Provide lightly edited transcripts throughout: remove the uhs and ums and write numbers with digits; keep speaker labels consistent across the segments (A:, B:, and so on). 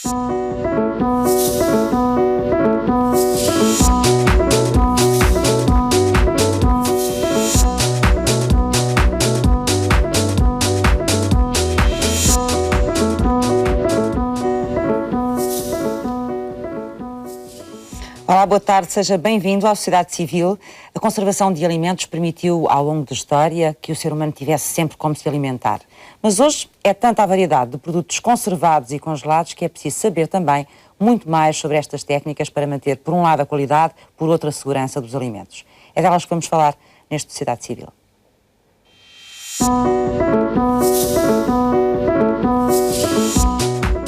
A: Olá, boa tarde, seja bem-vindo à sociedade civil. A conservação de alimentos permitiu, ao longo da história, que o ser humano tivesse sempre como se alimentar. Mas hoje é tanta a variedade de produtos conservados e congelados que é preciso saber também muito mais sobre estas técnicas para manter, por um lado, a qualidade, por outro, a segurança dos alimentos. É delas que vamos falar neste Sociedade Civil.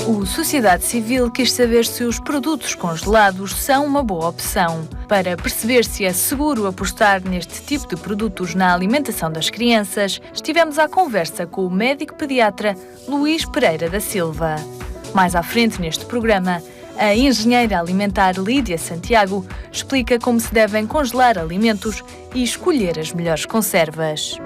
B: O Sociedade Civil quis saber se os produtos congelados são uma boa opção. Para perceber se é seguro apostar neste tipo de produtos na alimentação das crianças, estivemos à conversa com o médico pediatra Luís Pereira da Silva. Mais à frente neste programa, a engenheira alimentar Lídia Santiago explica como se devem congelar alimentos e escolher as melhores conservas.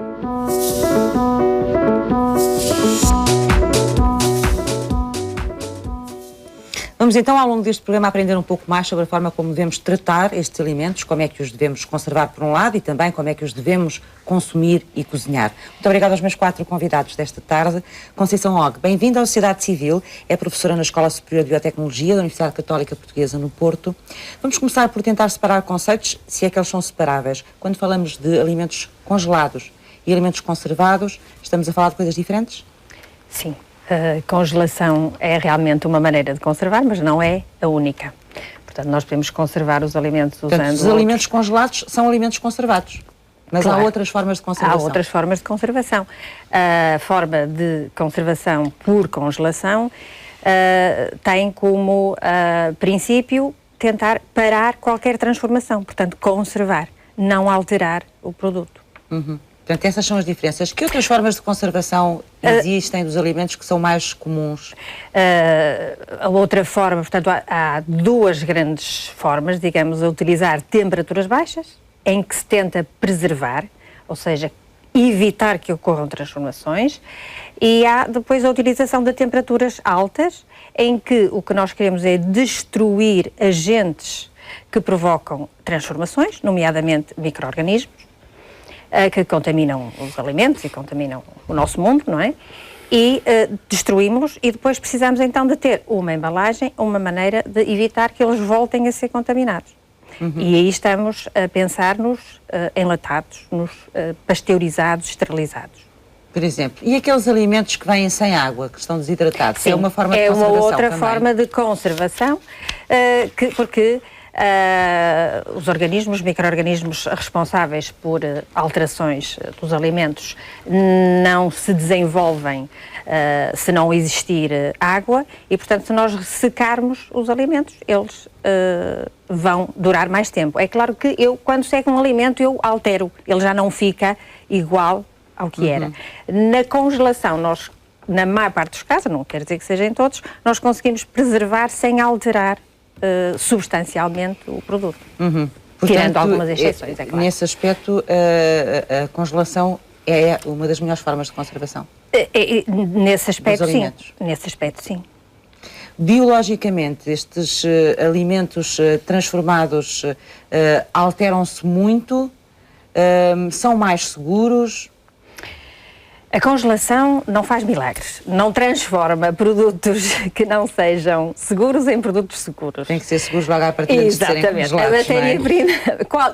A: Vamos então, ao longo deste programa, aprender um pouco mais sobre a forma como devemos tratar estes alimentos, como é que os devemos conservar por um lado e também como é que os devemos consumir e cozinhar. Muito obrigada aos meus 4 convidados desta tarde. Conceição Og, bem-vinda à Sociedade Civil, é professora na Escola Superior de Biotecnologia da Universidade Católica Portuguesa no Porto. Vamos começar por tentar separar conceitos, se é que eles são separáveis. Quando falamos de alimentos congelados e alimentos conservados, estamos a falar de coisas diferentes?
C: Sim. A congelação é realmente uma maneira de conservar, mas não é a única. Portanto, nós podemos conservar os alimentos usando...
A: Portanto, os alimentos congelados são alimentos conservados, mas claro, há outras formas de conservação.
C: Há outras formas de conservação. A forma de conservação por congelação tem como princípio tentar parar qualquer transformação, portanto, conservar, não alterar o produto.
A: Uhum. Portanto, essas são as diferenças. Que outras formas de conservação existem dos alimentos que são mais comuns?
C: A outra forma, portanto, há 2 grandes formas, digamos, a utilizar temperaturas baixas, em que se tenta preservar, ou seja, evitar que ocorram transformações, e há depois a utilização de temperaturas altas, em que o que nós queremos é destruir agentes que provocam transformações, nomeadamente micro-organismos, que contaminam os alimentos e contaminam o nosso mundo, não é? E destruímos-los e depois precisamos então de ter uma embalagem, uma maneira de evitar que eles voltem a ser contaminados. Uhum. E aí estamos a pensar nos enlatados, nos pasteurizados, esterilizados.
A: Por exemplo, e aqueles alimentos que vêm sem água, que estão desidratados?
C: Sim,
A: é uma forma de conservação
C: é uma outra
A: também.
C: forma de conservação, porque os organismos, micro-organismos responsáveis por alterações dos alimentos não se desenvolvem se não existir água e, portanto, se nós secarmos os alimentos, eles vão durar mais tempo. É claro que quando seco um alimento, eu altero, ele já não fica igual ao que era. Na congelação, nós, na maior parte dos casos, não quer dizer que seja em todos, nós conseguimos preservar sem alterar substancialmente o produto,
A: Portanto,
C: tirando algumas exceções, é claro.
A: Nesse aspecto, a congelação é uma das melhores formas de conservação?
C: Nesse aspecto,
A: dos
C: sim.
A: alimentos.
C: Nesse aspecto, sim.
A: Biologicamente, estes alimentos transformados alteram-se muito, são mais seguros?
C: A congelação não faz milagres, não transforma produtos que não sejam seguros em produtos seguros.
A: Tem que ser seguros logo à partida de serem congelados.
C: Exatamente. A matéria-prima,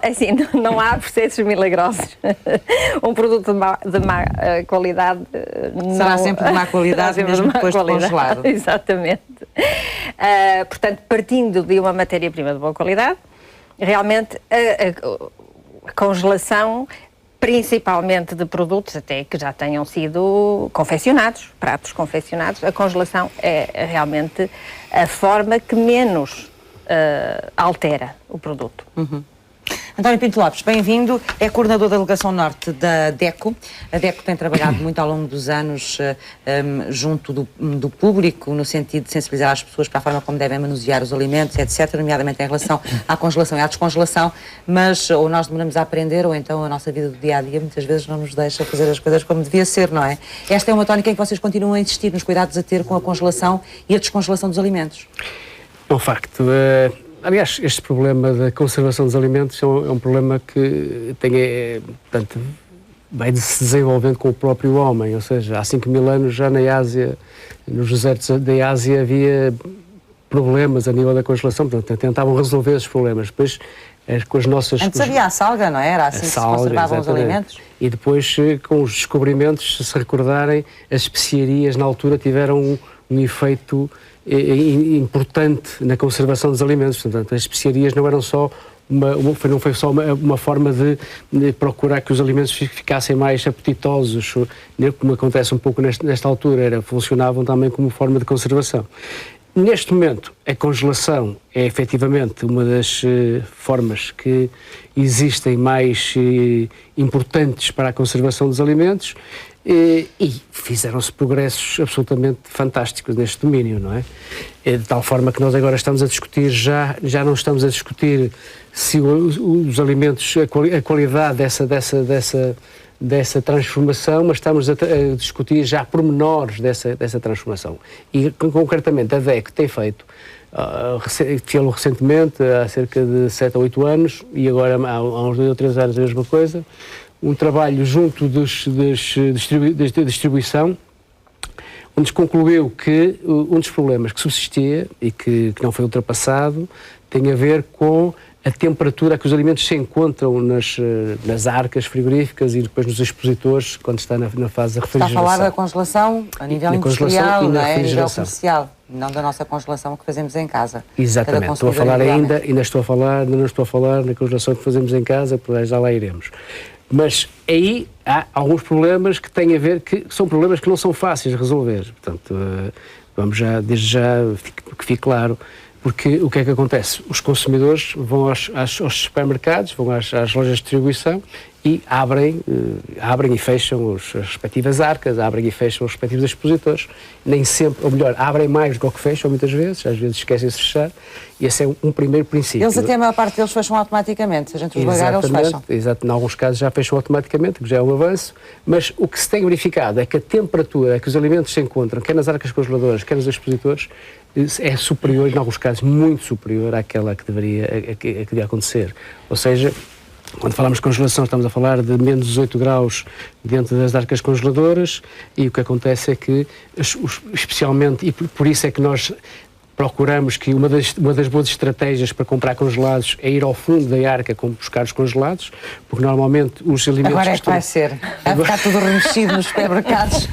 C: assim, não há processos milagrosos. Um produto de má qualidade
A: será sempre de má qualidade, mesmo depois de congelado.
C: Exatamente. Portanto, partindo de uma matéria-prima de boa qualidade, realmente a congelação, principalmente de produtos até que já tenham sido confeccionados, pratos confeccionados, a congelação é realmente a forma que menos altera o produto.
A: António Pinto Lopes, bem-vindo. É coordenador da Delegação Norte da DECO. A DECO tem trabalhado muito ao longo dos anos junto do público, no sentido de sensibilizar as pessoas para a forma como devem manusear os alimentos, etc., nomeadamente em relação à congelação e à descongelação, mas ou nós demoramos a aprender, ou então a nossa vida do dia-a-dia muitas vezes não nos deixa fazer as coisas como devia ser, não é? Esta é uma tónica em que vocês continuam a insistir nos cuidados a ter com a congelação e a descongelação dos alimentos.
D: É um facto. Aliás, este problema da conservação dos alimentos é um problema que portanto, vai se desenvolvendo com o próprio homem, ou seja, há 5.000 anos já na Ásia, nos desertos da Ásia havia problemas a nível da congelação, portanto, tentavam resolver esses problemas. Depois, com as nossas...
A: Antes havia a salga, não é? Era assim que se conservavam os alimentos.
D: E depois, com os descobrimentos, se recordarem, as especiarias na altura tiveram um efeito importante na conservação dos alimentos. Portanto, as especiarias não eram só não foi só uma forma de procurar que os alimentos ficassem mais apetitosos, como acontece um pouco nesta altura, funcionavam também como forma de conservação. Neste momento, a congelação é efetivamente uma das formas que existem mais importantes para a conservação dos alimentos. E fizeram-se progressos absolutamente fantásticos neste domínio, não é? De tal forma que nós agora estamos a discutir, já não estamos a discutir se os alimentos, a qualidade dessa transformação, mas estamos a discutir já pormenores dessa transformação. E concretamente a DECO tem feito, fê-lo recentemente, há cerca de 7 ou 8 anos, e agora há uns 2 ou 3 anos a mesma coisa, um trabalho junto da distribuição, onde se concluiu que um dos problemas que subsistia e que não foi ultrapassado tem a ver com a temperatura a que os alimentos se encontram nas arcas frigoríficas e depois nos expositores, quando está na fase da refrigeração.
A: Está a falar da congelação a nível industrial, não é? A nível comercial, não da nossa congelação que fazemos em casa.
D: Exatamente, estou a falar ainda não estou a falar na congelação que fazemos em casa, porque já lá iremos. Mas aí há alguns problemas que têm a ver, que são problemas que não são fáceis de resolver. Portanto, vamos já, desde já, que fique claro, porque o que é que acontece? Os consumidores vão aos supermercados, vão às lojas de distribuição e abrem e fecham as respectivas arcas, abrem e fecham os respectivos expositores. Nem sempre, ou melhor, abrem mais do que fecham muitas vezes, às vezes esquecem-se de fechar, e esse é um primeiro princípio.
A: Eles até a maior parte deles fecham automaticamente, se a gente os ligar, eles fecham.
D: Exato, em alguns casos já fecham automaticamente, que já é um avanço, mas o que se tem verificado é que a temperatura a que os alimentos se encontram, quer nas arcas congeladoras, quer nos expositores, é superior, em alguns casos muito superior àquela que devia acontecer. Ou seja, quando falamos de congelação, estamos a falar de menos 18 graus dentro das arcas congeladoras, e o que acontece é que, especialmente, e por isso é que nós procuramos que uma das boas estratégias para comprar congelados é ir ao fundo da arca buscar os congelados, porque normalmente os alimentos...
A: Agora é que vai ser. Vai ficar tudo remexido nos supermercados.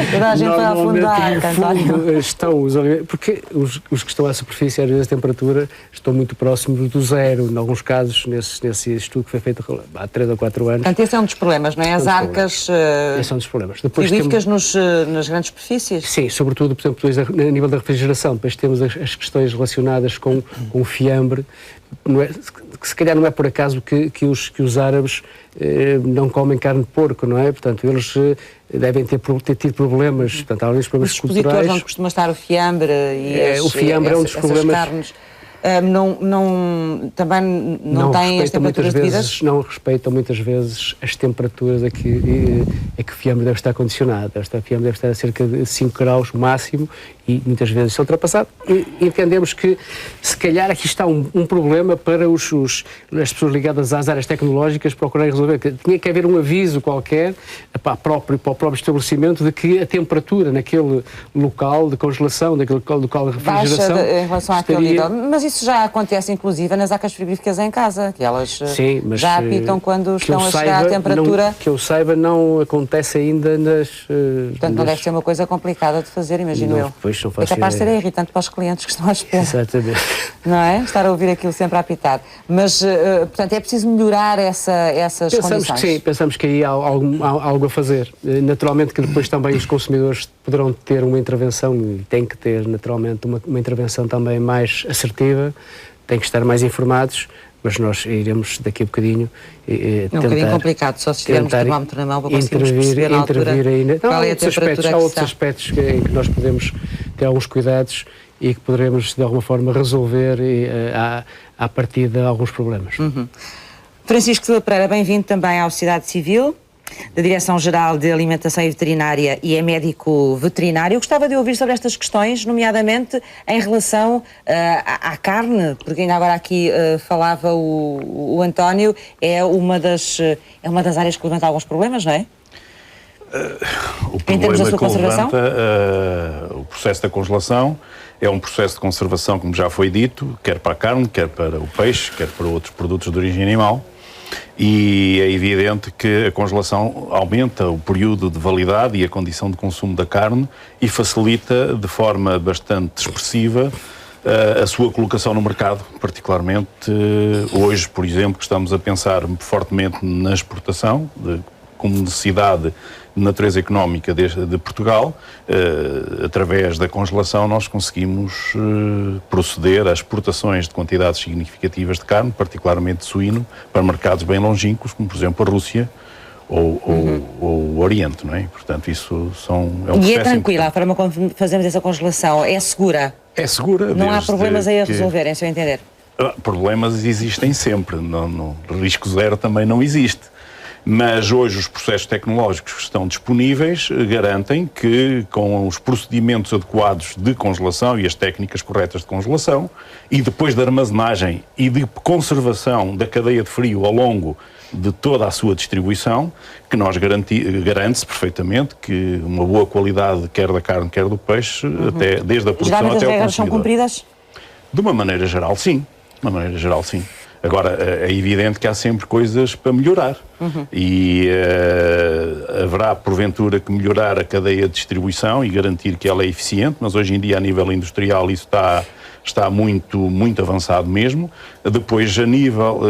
A: Toda a gente vai ao fundo da arca.
D: Fundo estão os alimentos, porque os que estão à superfície, às vezes a temperatura, estão muito próximos do zero, em alguns casos, nesse estudo que foi feito há 3 ou 4 anos.
A: Portanto, esse é um dos problemas, não é? As arcas
D: esse é um dos problemas.
A: frigoríficas nas grandes superfícies?
D: Sim, sobretudo, por exemplo, a nível da refrigeração. Depois temos as questões relacionadas com o fiambre, que se calhar não é por acaso que os árabes não comem carne de porco, não é? Portanto, eles devem ter tido problemas, portanto, há alguns problemas culturais. Os expositores onde
A: costuma estar o fiambre e
D: o fiambre é um dos problemas.
A: Carnes. Também não têm as temperaturas devidas?
D: Não respeitam muitas vezes as temperaturas a que o fiambre deve estar condicionado. O fiambre deve estar a cerca de 5 graus máximo e muitas vezes é ultrapassado. E entendemos que, se calhar, aqui está um problema para as pessoas ligadas às áreas tecnológicas procurarem resolver. Tinha que haver um aviso qualquer para o próprio estabelecimento de que a temperatura naquele local de congelação, naquele local de refrigeração...
A: Baixa em relação àquele nível. Mas isso já acontece, inclusive, nas arcas frigoríficas em casa, que elas já apitam quando estão a chegar à temperatura...
D: Que eu saiba, não acontece ainda nas...
A: Portanto, não deve ser uma coisa complicada de fazer, imagino eu.
D: Não faço
A: é capaz de ser irritante para os clientes que estão à espera.
D: Exatamente.
A: Não é? Estar a ouvir aquilo sempre a apitar. Mas, portanto, é preciso melhorar essas condições.
D: Sim, pensamos que aí há algo a fazer. Naturalmente que depois também os consumidores poderão ter uma intervenção, e têm que ter naturalmente uma intervenção também mais assertiva, têm que estar mais informados, mas nós iremos daqui a bocadinho
A: É um bocadinho complicado, só se tivermos o termómetro na mão para conseguirmos perceber na altura qual é a temperatura
D: há outros aspectos em que nós podemos ter alguns cuidados e que poderemos, de alguma forma, resolver a partir de alguns problemas.
A: Francisco Silva Pereira, bem-vindo também à Sociedade Civil, da Direção-Geral de Alimentação e Veterinária, e é médico veterinário. Eu gostava de ouvir sobre estas questões, nomeadamente em relação à carne, porque ainda agora aqui falava o António, é uma das áreas que levanta alguns problemas, não é?
E: O problema que levanta o processo da congelação é um processo de conservação, como já foi dito, quer para a carne, quer para o peixe, quer para outros produtos de origem animal, e é evidente que a congelação aumenta o período de validade e a condição de consumo da carne e facilita de forma bastante expressiva a sua colocação no mercado, particularmente hoje, por exemplo, que estamos a pensar fortemente na exportação, como necessidade de natureza económica de Portugal, através da congelação nós conseguimos proceder a exportações de quantidades significativas de carne, particularmente de suíno, para mercados bem longínquos, como por exemplo a Rússia ou o Oriente, não é? Portanto, isso é um processo.
A: E é tranquila a forma como fazemos essa congelação? É segura?
E: É segura.
A: Não há problemas aí a resolverem, se eu entender?
E: Problemas existem sempre, no risco zero também não existe. Mas hoje os processos tecnológicos que estão disponíveis garantem que, com os procedimentos adequados de congelação e as técnicas corretas de congelação, e depois de armazenagem e de conservação da cadeia de frio ao longo de toda a sua distribuição, que nós garante-se perfeitamente que uma boa qualidade quer da carne, quer do peixe, até, desde a produção até ao consumidor.
A: As regras são cumpridas?
E: De uma maneira geral, sim. De uma maneira geral, sim. Agora, é evidente que há sempre coisas para melhorar e haverá, porventura, que melhorar a cadeia de distribuição e garantir que ela é eficiente, mas hoje em dia, a nível industrial, isso está muito, muito avançado mesmo. Depois, a nível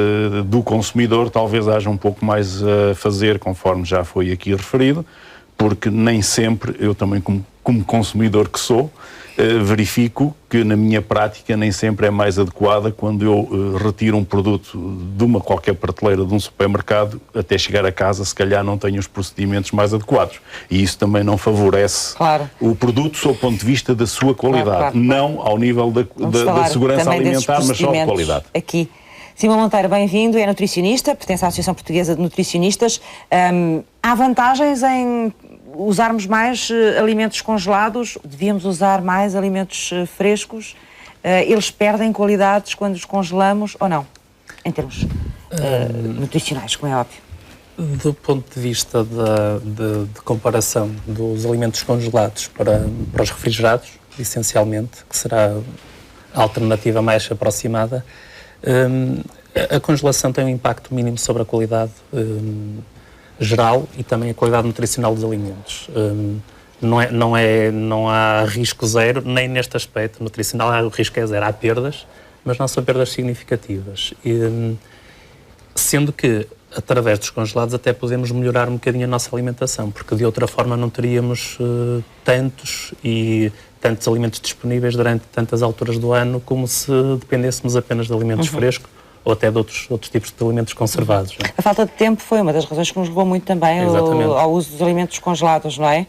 E: do consumidor, talvez haja um pouco mais a fazer, conforme já foi aqui referido, porque nem sempre, eu também como consumidor que sou, verifico que na minha prática nem sempre é mais adequada quando eu retiro um produto de uma qualquer prateleira de um supermercado até chegar a casa, se calhar não tenho os procedimentos mais adequados. E isso também não favorece o produto sob o ponto de vista da sua qualidade, não ao nível da segurança alimentar, mas só de qualidade.
A: Aqui. Simão Monteiro, bem-vindo, é nutricionista, pertence à Associação Portuguesa de Nutricionistas. Há vantagens em usarmos mais alimentos congelados? Devíamos usar mais alimentos frescos? Eles perdem qualidades quando os congelamos ou não? Em termos nutricionais, como é óbvio.
F: Do ponto de vista de comparação dos alimentos congelados para os refrigerados, essencialmente, que será a alternativa mais aproximada, a congelação tem um impacto mínimo sobre a qualidade geral e também a qualidade nutricional dos alimentos. Não há risco zero, nem neste aspecto nutricional, o risco é zero. Há perdas, mas não são perdas significativas. Sendo que, através dos congelados, até podemos melhorar um bocadinho a nossa alimentação, porque de outra forma não teríamos tantos alimentos disponíveis durante tantas alturas do ano como se dependêssemos apenas de alimentos frescos ou até de outros tipos de alimentos conservados. Não é?
A: A falta de tempo foi uma das razões que nos levou muito também ao uso dos alimentos congelados, não é?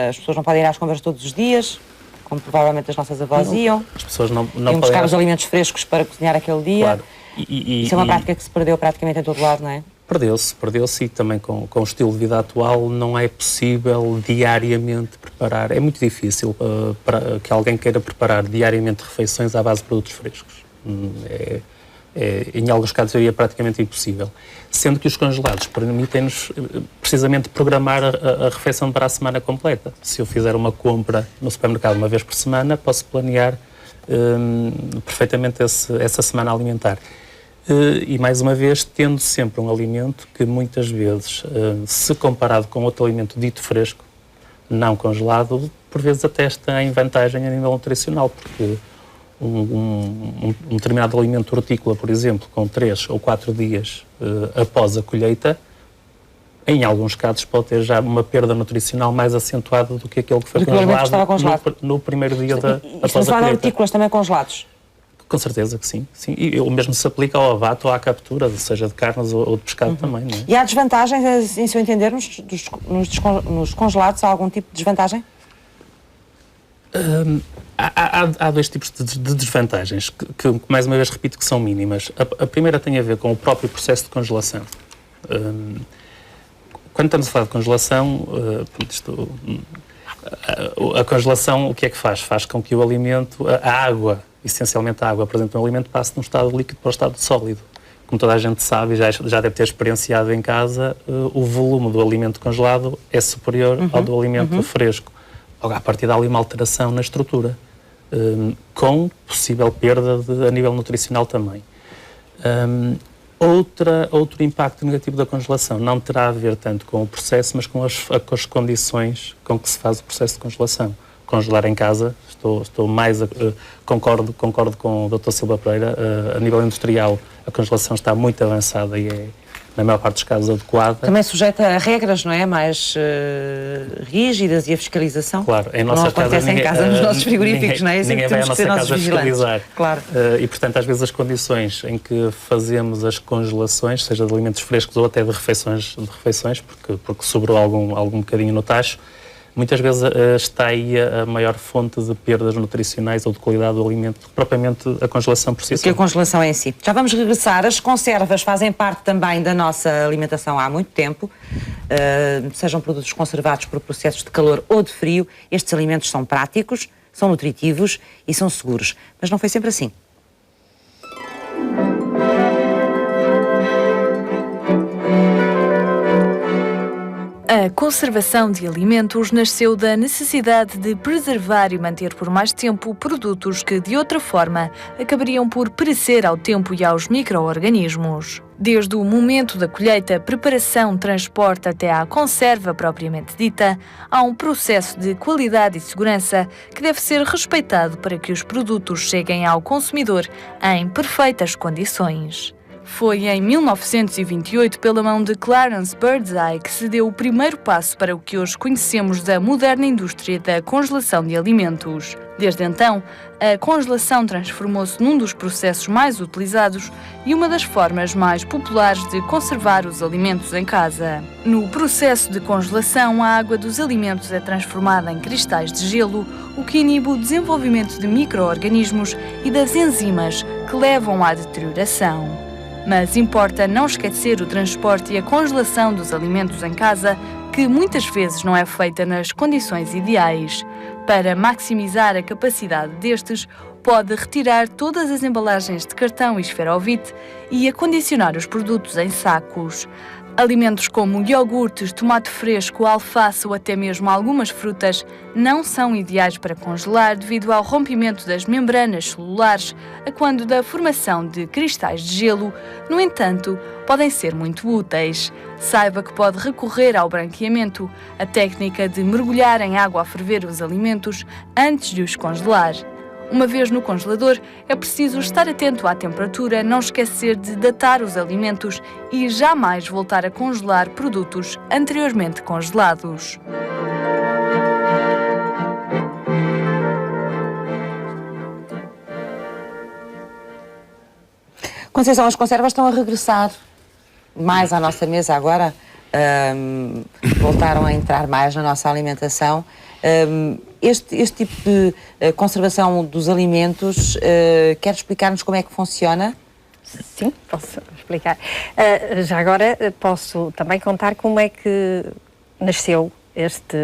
A: As pessoas não podem ir às compras todos os dias, como provavelmente as nossas avós iam.
F: As pessoas não
A: podem buscar os alimentos frescos para cozinhar aquele dia.
F: Claro.
A: Isso é uma prática que se perdeu praticamente em todo lado, não é?
F: Perdeu-se e também com o estilo de vida atual não é possível diariamente preparar. É muito difícil para que alguém queira preparar diariamente refeições à base de produtos frescos. Em alguns casos seria praticamente impossível. Sendo que os congelados permitem-nos precisamente programar a refeição para a semana completa. Se eu fizer uma compra no supermercado uma vez por semana, posso planear perfeitamente essa semana alimentar. E mais uma vez, tendo sempre um alimento que muitas vezes, se comparado com outro alimento dito fresco, não congelado, por vezes até está em vantagem a nível nutricional, porque um determinado alimento hortícola, por exemplo, com 3 ou 4 dias após a colheita, em alguns casos pode ter já uma perda nutricional mais acentuada do que aquele que foi congelado no primeiro dia após a colheita.
A: Estamos a falar de hortícolas também congelados?
F: Com certeza que sim. E o mesmo se aplica ao abate ou à captura, seja de carnes ou de pescado também, não é?
A: E há desvantagens, em seu entender, nos congelados? Há algum tipo de desvantagem?
F: Há dois tipos de desvantagens, que mais uma vez repito que são mínimas. A primeira tem a ver com o próprio processo de congelação. Quando estamos a falar de congelação, a congelação o que é que faz? Faz com que o alimento, a água, essencialmente a água presente no alimento, passe de um estado líquido para o estado sólido. Como toda a gente sabe e já deve ter experienciado em casa, o volume do alimento congelado é superior ao do alimento fresco. Logo, a partir dá ali uma alteração na estrutura, com possível perda a nível nutricional também. Outro impacto negativo da congelação não terá a ver tanto com o processo, mas com as condições com que se faz o processo de congelação. Congelar em casa, concordo com o Dr. Silva Pereira, a nível industrial a congelação está muito avançada e é, na maior parte dos casos, adequada.
A: Também sujeita a regras, não é? Mais rígidas e a fiscalização.
F: Claro, em
A: nossas casas. Não acontece em casa, nos nossos frigoríficos, não é?
F: Ninguém vai à nossa casa fiscalizar.
A: Claro.
F: E, portanto, às vezes as condições em que fazemos as congelações, seja de alimentos frescos ou até de refeições porque sobrou algum bocadinho no tacho, muitas vezes está aí a maior fonte de perdas nutricionais ou de qualidade do alimento, propriamente a congelação por si só.
A: Que a congelação em si. Já vamos regressar. As conservas fazem parte também da nossa alimentação há muito tempo. Sejam produtos conservados por processos de calor ou de frio, estes alimentos são práticos, são nutritivos e são seguros. Mas não foi sempre assim.
B: A conservação de alimentos nasceu da necessidade de preservar e manter por mais tempo produtos que, de outra forma, acabariam por perecer ao tempo e aos micro-organismos. Desde o momento da colheita, preparação, transporte até à conserva propriamente dita, há um processo de qualidade e segurança que deve ser respeitado para que os produtos cheguem ao consumidor em perfeitas condições. Foi em 1928, pela mão de Clarence Birdseye, que se deu o primeiro passo para o que hoje conhecemos da moderna indústria da congelação de alimentos. Desde então, a congelação transformou-se num dos processos mais utilizados e uma das formas mais populares de conservar os alimentos em casa. No processo de congelação, a água dos alimentos é transformada em cristais de gelo, o que inibe o desenvolvimento de micro-organismos e das enzimas que levam à deterioração. Mas importa não esquecer o transporte e a congelação dos alimentos em casa, que muitas vezes não é feita nas condições ideais. Para maximizar a capacidade destes, pode retirar todas as embalagens de cartão e esferovite e acondicionar os produtos em sacos. Alimentos como iogurtes, tomate fresco, alface ou até mesmo algumas frutas não são ideais para congelar devido ao rompimento das membranas celulares a quando da formação de cristais de gelo. No entanto, podem ser muito úteis. Saiba que pode recorrer ao branqueamento, a técnica de mergulhar em água a ferver os alimentos antes de os congelar. Uma vez no congelador, é preciso estar atento à temperatura, não esquecer de datar os alimentos e jamais voltar a congelar produtos anteriormente congelados.
A: Conceição, as conservas estão a regressar mais à nossa mesa agora, voltaram a entrar mais na nossa alimentação. Este tipo de conservação dos alimentos, quer explicar-nos como é que funciona?
C: Sim, posso explicar. Já agora posso também contar como é que nasceu este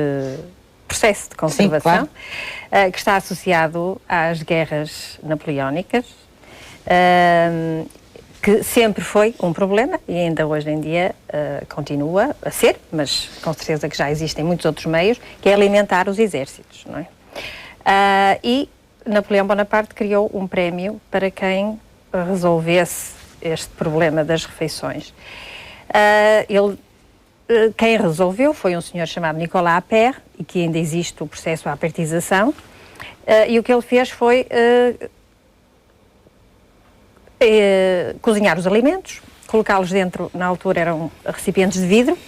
C: processo de conservação. Sim, claro. Que está associado às guerras napoleónicas, que sempre foi um problema e ainda hoje em dia continua a ser, mas com certeza que já existem muitos outros meios, que é alimentar os exércitos, não é? E Napoleão Bonaparte criou um prémio para quem resolvesse este problema das refeições. Quem resolveu foi um senhor chamado Nicolas Appert, e que ainda existe o processo de apartização, e o que ele fez foi cozinhar os alimentos, colocá-los dentro, na altura eram recipientes de vidro,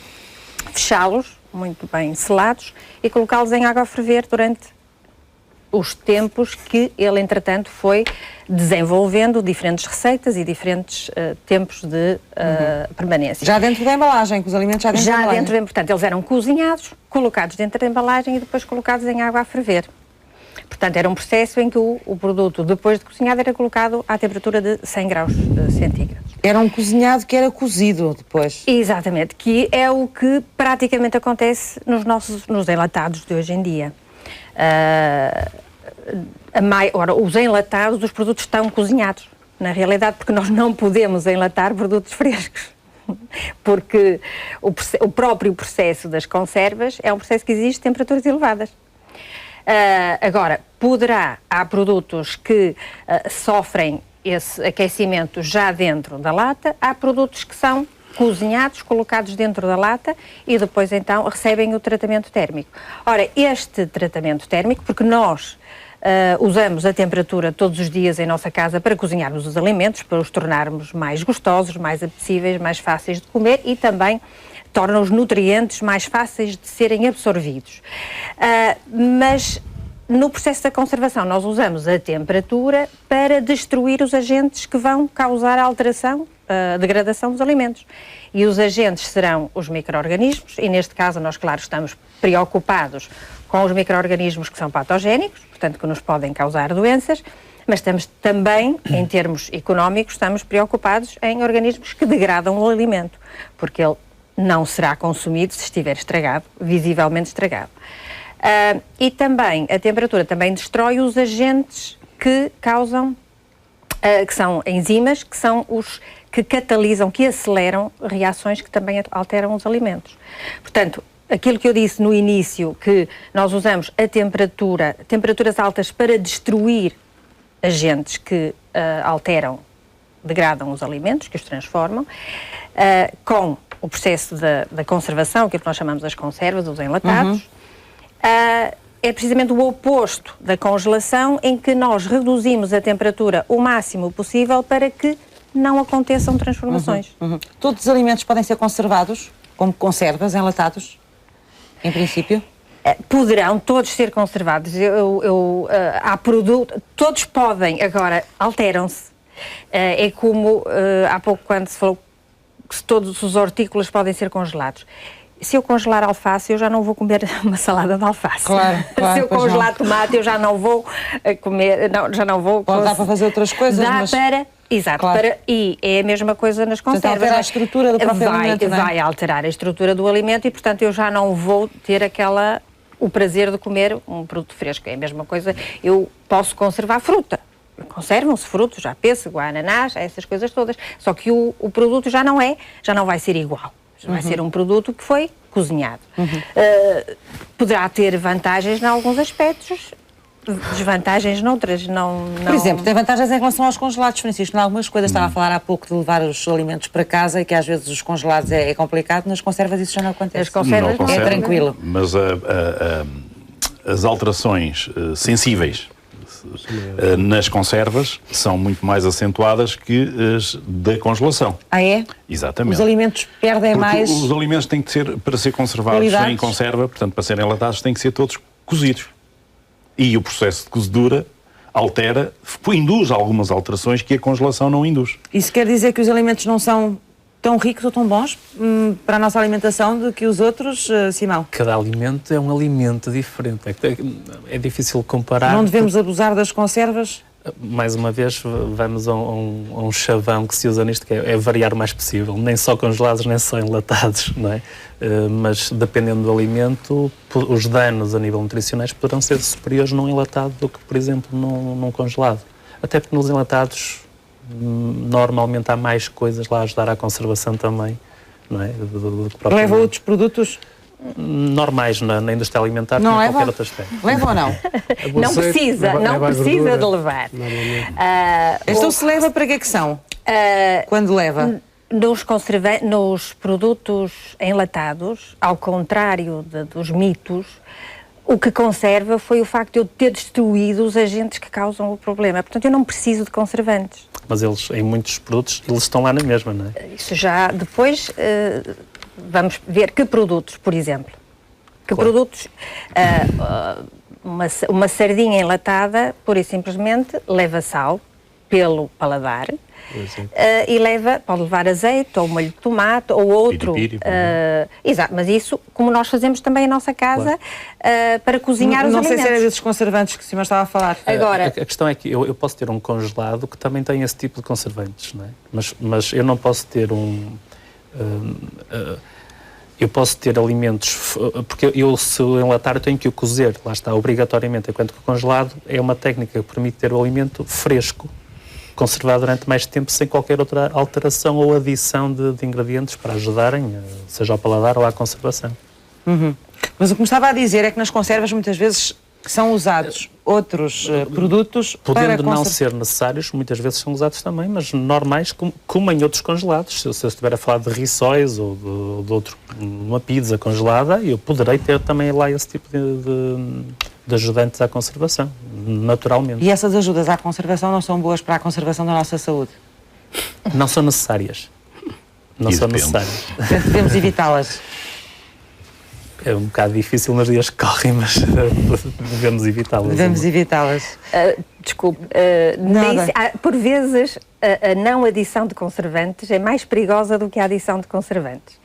C: fechá-los, muito bem selados, e colocá-los em água a ferver durante os tempos que ele, entretanto, foi desenvolvendo diferentes receitas e diferentes tempos de permanência.
A: Já dentro da embalagem, que os alimentos já dentro da embalagem.
C: Portanto, eles eram cozinhados, colocados dentro da embalagem e depois colocados em água a ferver. Portanto, era um processo em que o produto, depois de cozinhado, era colocado à temperatura de 100 graus centígrados.
A: Era um cozinhado que era cozido depois.
C: Exatamente, que é o que praticamente acontece nos enlatados de hoje em dia. Ora, os enlatados, os produtos estão cozinhados, na realidade, porque nós não podemos enlatar produtos frescos. Porque o próprio processo das conservas é um processo que exige temperaturas elevadas. Agora, há produtos que sofrem esse aquecimento já dentro da lata, há produtos que são cozinhados, colocados dentro da lata e depois então recebem o tratamento térmico. Ora, este tratamento térmico, porque nós usamos a temperatura todos os dias em nossa casa para cozinharmos os alimentos, para os tornarmos mais gostosos, mais apetecíveis, mais fáceis de comer e também torna os nutrientes mais fáceis de serem absorvidos. Mas no processo da conservação nós usamos a temperatura para destruir os agentes que vão causar a alteração, a degradação dos alimentos. E os agentes serão os micro-organismos, e neste caso nós, claro, estamos preocupados com os micro-organismos que são patogénicos, portanto que nos podem causar doenças, mas estamos também, em termos económicos, estamos preocupados em organismos que degradam o alimento, porque ele não será consumido se estiver estragado, visivelmente estragado. E também, a temperatura também destrói os agentes que causam, que são enzimas, que são os que catalisam, que aceleram reações que também alteram os alimentos. Portanto, aquilo que eu disse no início, que nós usamos temperaturas altas para destruir agentes que degradam os alimentos, que os transformam, com o processo da conservação, que nós chamamos as conservas, os enlatados, é precisamente o oposto da congelação, em que nós reduzimos a temperatura o máximo possível para que não aconteçam transformações.
A: Todos os alimentos podem ser conservados como conservas, enlatados, em princípio?
C: Poderão todos ser conservados. Há todos podem, agora alteram-se. É como há pouco quando se falou que todos os hortícolas podem ser congelados. Se eu congelar alface, eu já não vou comer uma salada de alface.
A: Claro,
C: se eu congelar tomate, eu já não vou comer, já não vou...
A: Pode dar para fazer outras coisas, mas...
C: Exato,
A: claro.
C: E é a mesma coisa nas conservas.
A: Portanto, altera a estrutura do próprio alimento, não é?
C: Vai alterar a estrutura do alimento e, portanto, eu já não vou ter o prazer de comer um produto fresco. É a mesma coisa, eu posso conservar fruta. Conservam-se frutos, já pêssego, ananás, essas coisas todas. Só que o produto já não vai ser igual. Vai ser um produto que foi cozinhado. Poderá ter vantagens em alguns aspectos, desvantagens noutras.
A: Por exemplo, tem vantagens em relação aos congelados, Francisco. Em algumas coisas, estava a falar há pouco de levar os alimentos para casa e que às vezes os congelados é complicado, nas conservas isso já não acontece.
C: As conservas
E: não
A: é tranquilo.
E: Mas as alterações sensíveis nas conservas são muito mais acentuadas que as da congelação.
A: Ah, é?
E: Exatamente.
A: Os alimentos perdem mais...
E: Os alimentos têm que ser, para ser conservados em conserva, portanto, para serem enlatados, têm que ser todos cozidos. E o processo de cozedura induz algumas alterações que a congelação não induz. Isso
A: quer dizer que os alimentos não são tão ricos ou tão bons para a nossa alimentação do que os outros, Simão?
F: Cada alimento é um alimento diferente. É difícil comparar.
A: Não devemos abusar das conservas?
F: Mais uma vez, vamos a um chavão que se usa nisto, que é variar o mais possível. Nem só congelados, nem só enlatados, não é? Mas, dependendo do alimento, os danos a nível nutricionais poderão ser superiores num enlatado do que, por exemplo, num congelado. Até porque nos enlatados, normalmente há mais coisas lá a ajudar à conservação também, não é? Do que
A: leva outros produtos?
F: Normais na indústria alimentar,
A: não
F: como
A: leva?
F: qualquer outro aspecto.
A: Leva ou não?
C: Não precisa de levar.
A: Então se leva, para que são? Quando leva?
C: Nos produtos enlatados, ao contrário dos mitos, o que conserva foi o facto de eu ter destruído os agentes que causam o problema. Portanto, eu não preciso de conservantes.
F: Mas eles, em muitos produtos, eles estão lá na mesma, não é?
C: Isso já depois... vamos ver que produtos, por exemplo. Que produtos... uma sardinha enlatada, pura e simplesmente, leva sal pelo paladar. E pode levar azeite, ou molho de tomate, ou outro. Exato, mas isso, como nós fazemos também em nossa casa, para cozinhar os alimentos.
A: Não sei se era desses conservantes que o senhor estava a falar.
C: Agora,
F: a questão é que eu posso ter um congelado que também tem esse tipo de conservantes, não é? Mas eu não posso ter eu posso ter alimentos, porque se eu enlatar eu tenho que o cozer, lá está, obrigatoriamente, enquanto que o congelado é uma técnica que permite ter o alimento fresco, conservado durante mais tempo sem qualquer outra alteração ou adição de ingredientes para ajudarem, seja ao paladar ou à conservação.
A: Mas o que me estava a dizer é que nas conservas muitas vezes são usados outros produtos
F: podendo não ser necessários, muitas vezes são usados também, mas normais como em outros congelados. Se eu estiver a falar de rissóis ou de uma pizza congelada, eu poderei ter também lá esse tipo de ajudantes à conservação, naturalmente.
A: E essas ajudas à conservação não são boas para a conservação da nossa saúde?
F: Não são necessárias. Não são necessárias.
A: Portanto, devemos evitá-las.
F: É um bocado difícil nos dias que correm, mas devemos evitá-las.
A: Devemos evitá-las.
C: Desculpe, por vezes a não adição de conservantes é mais perigosa do que a adição de conservantes.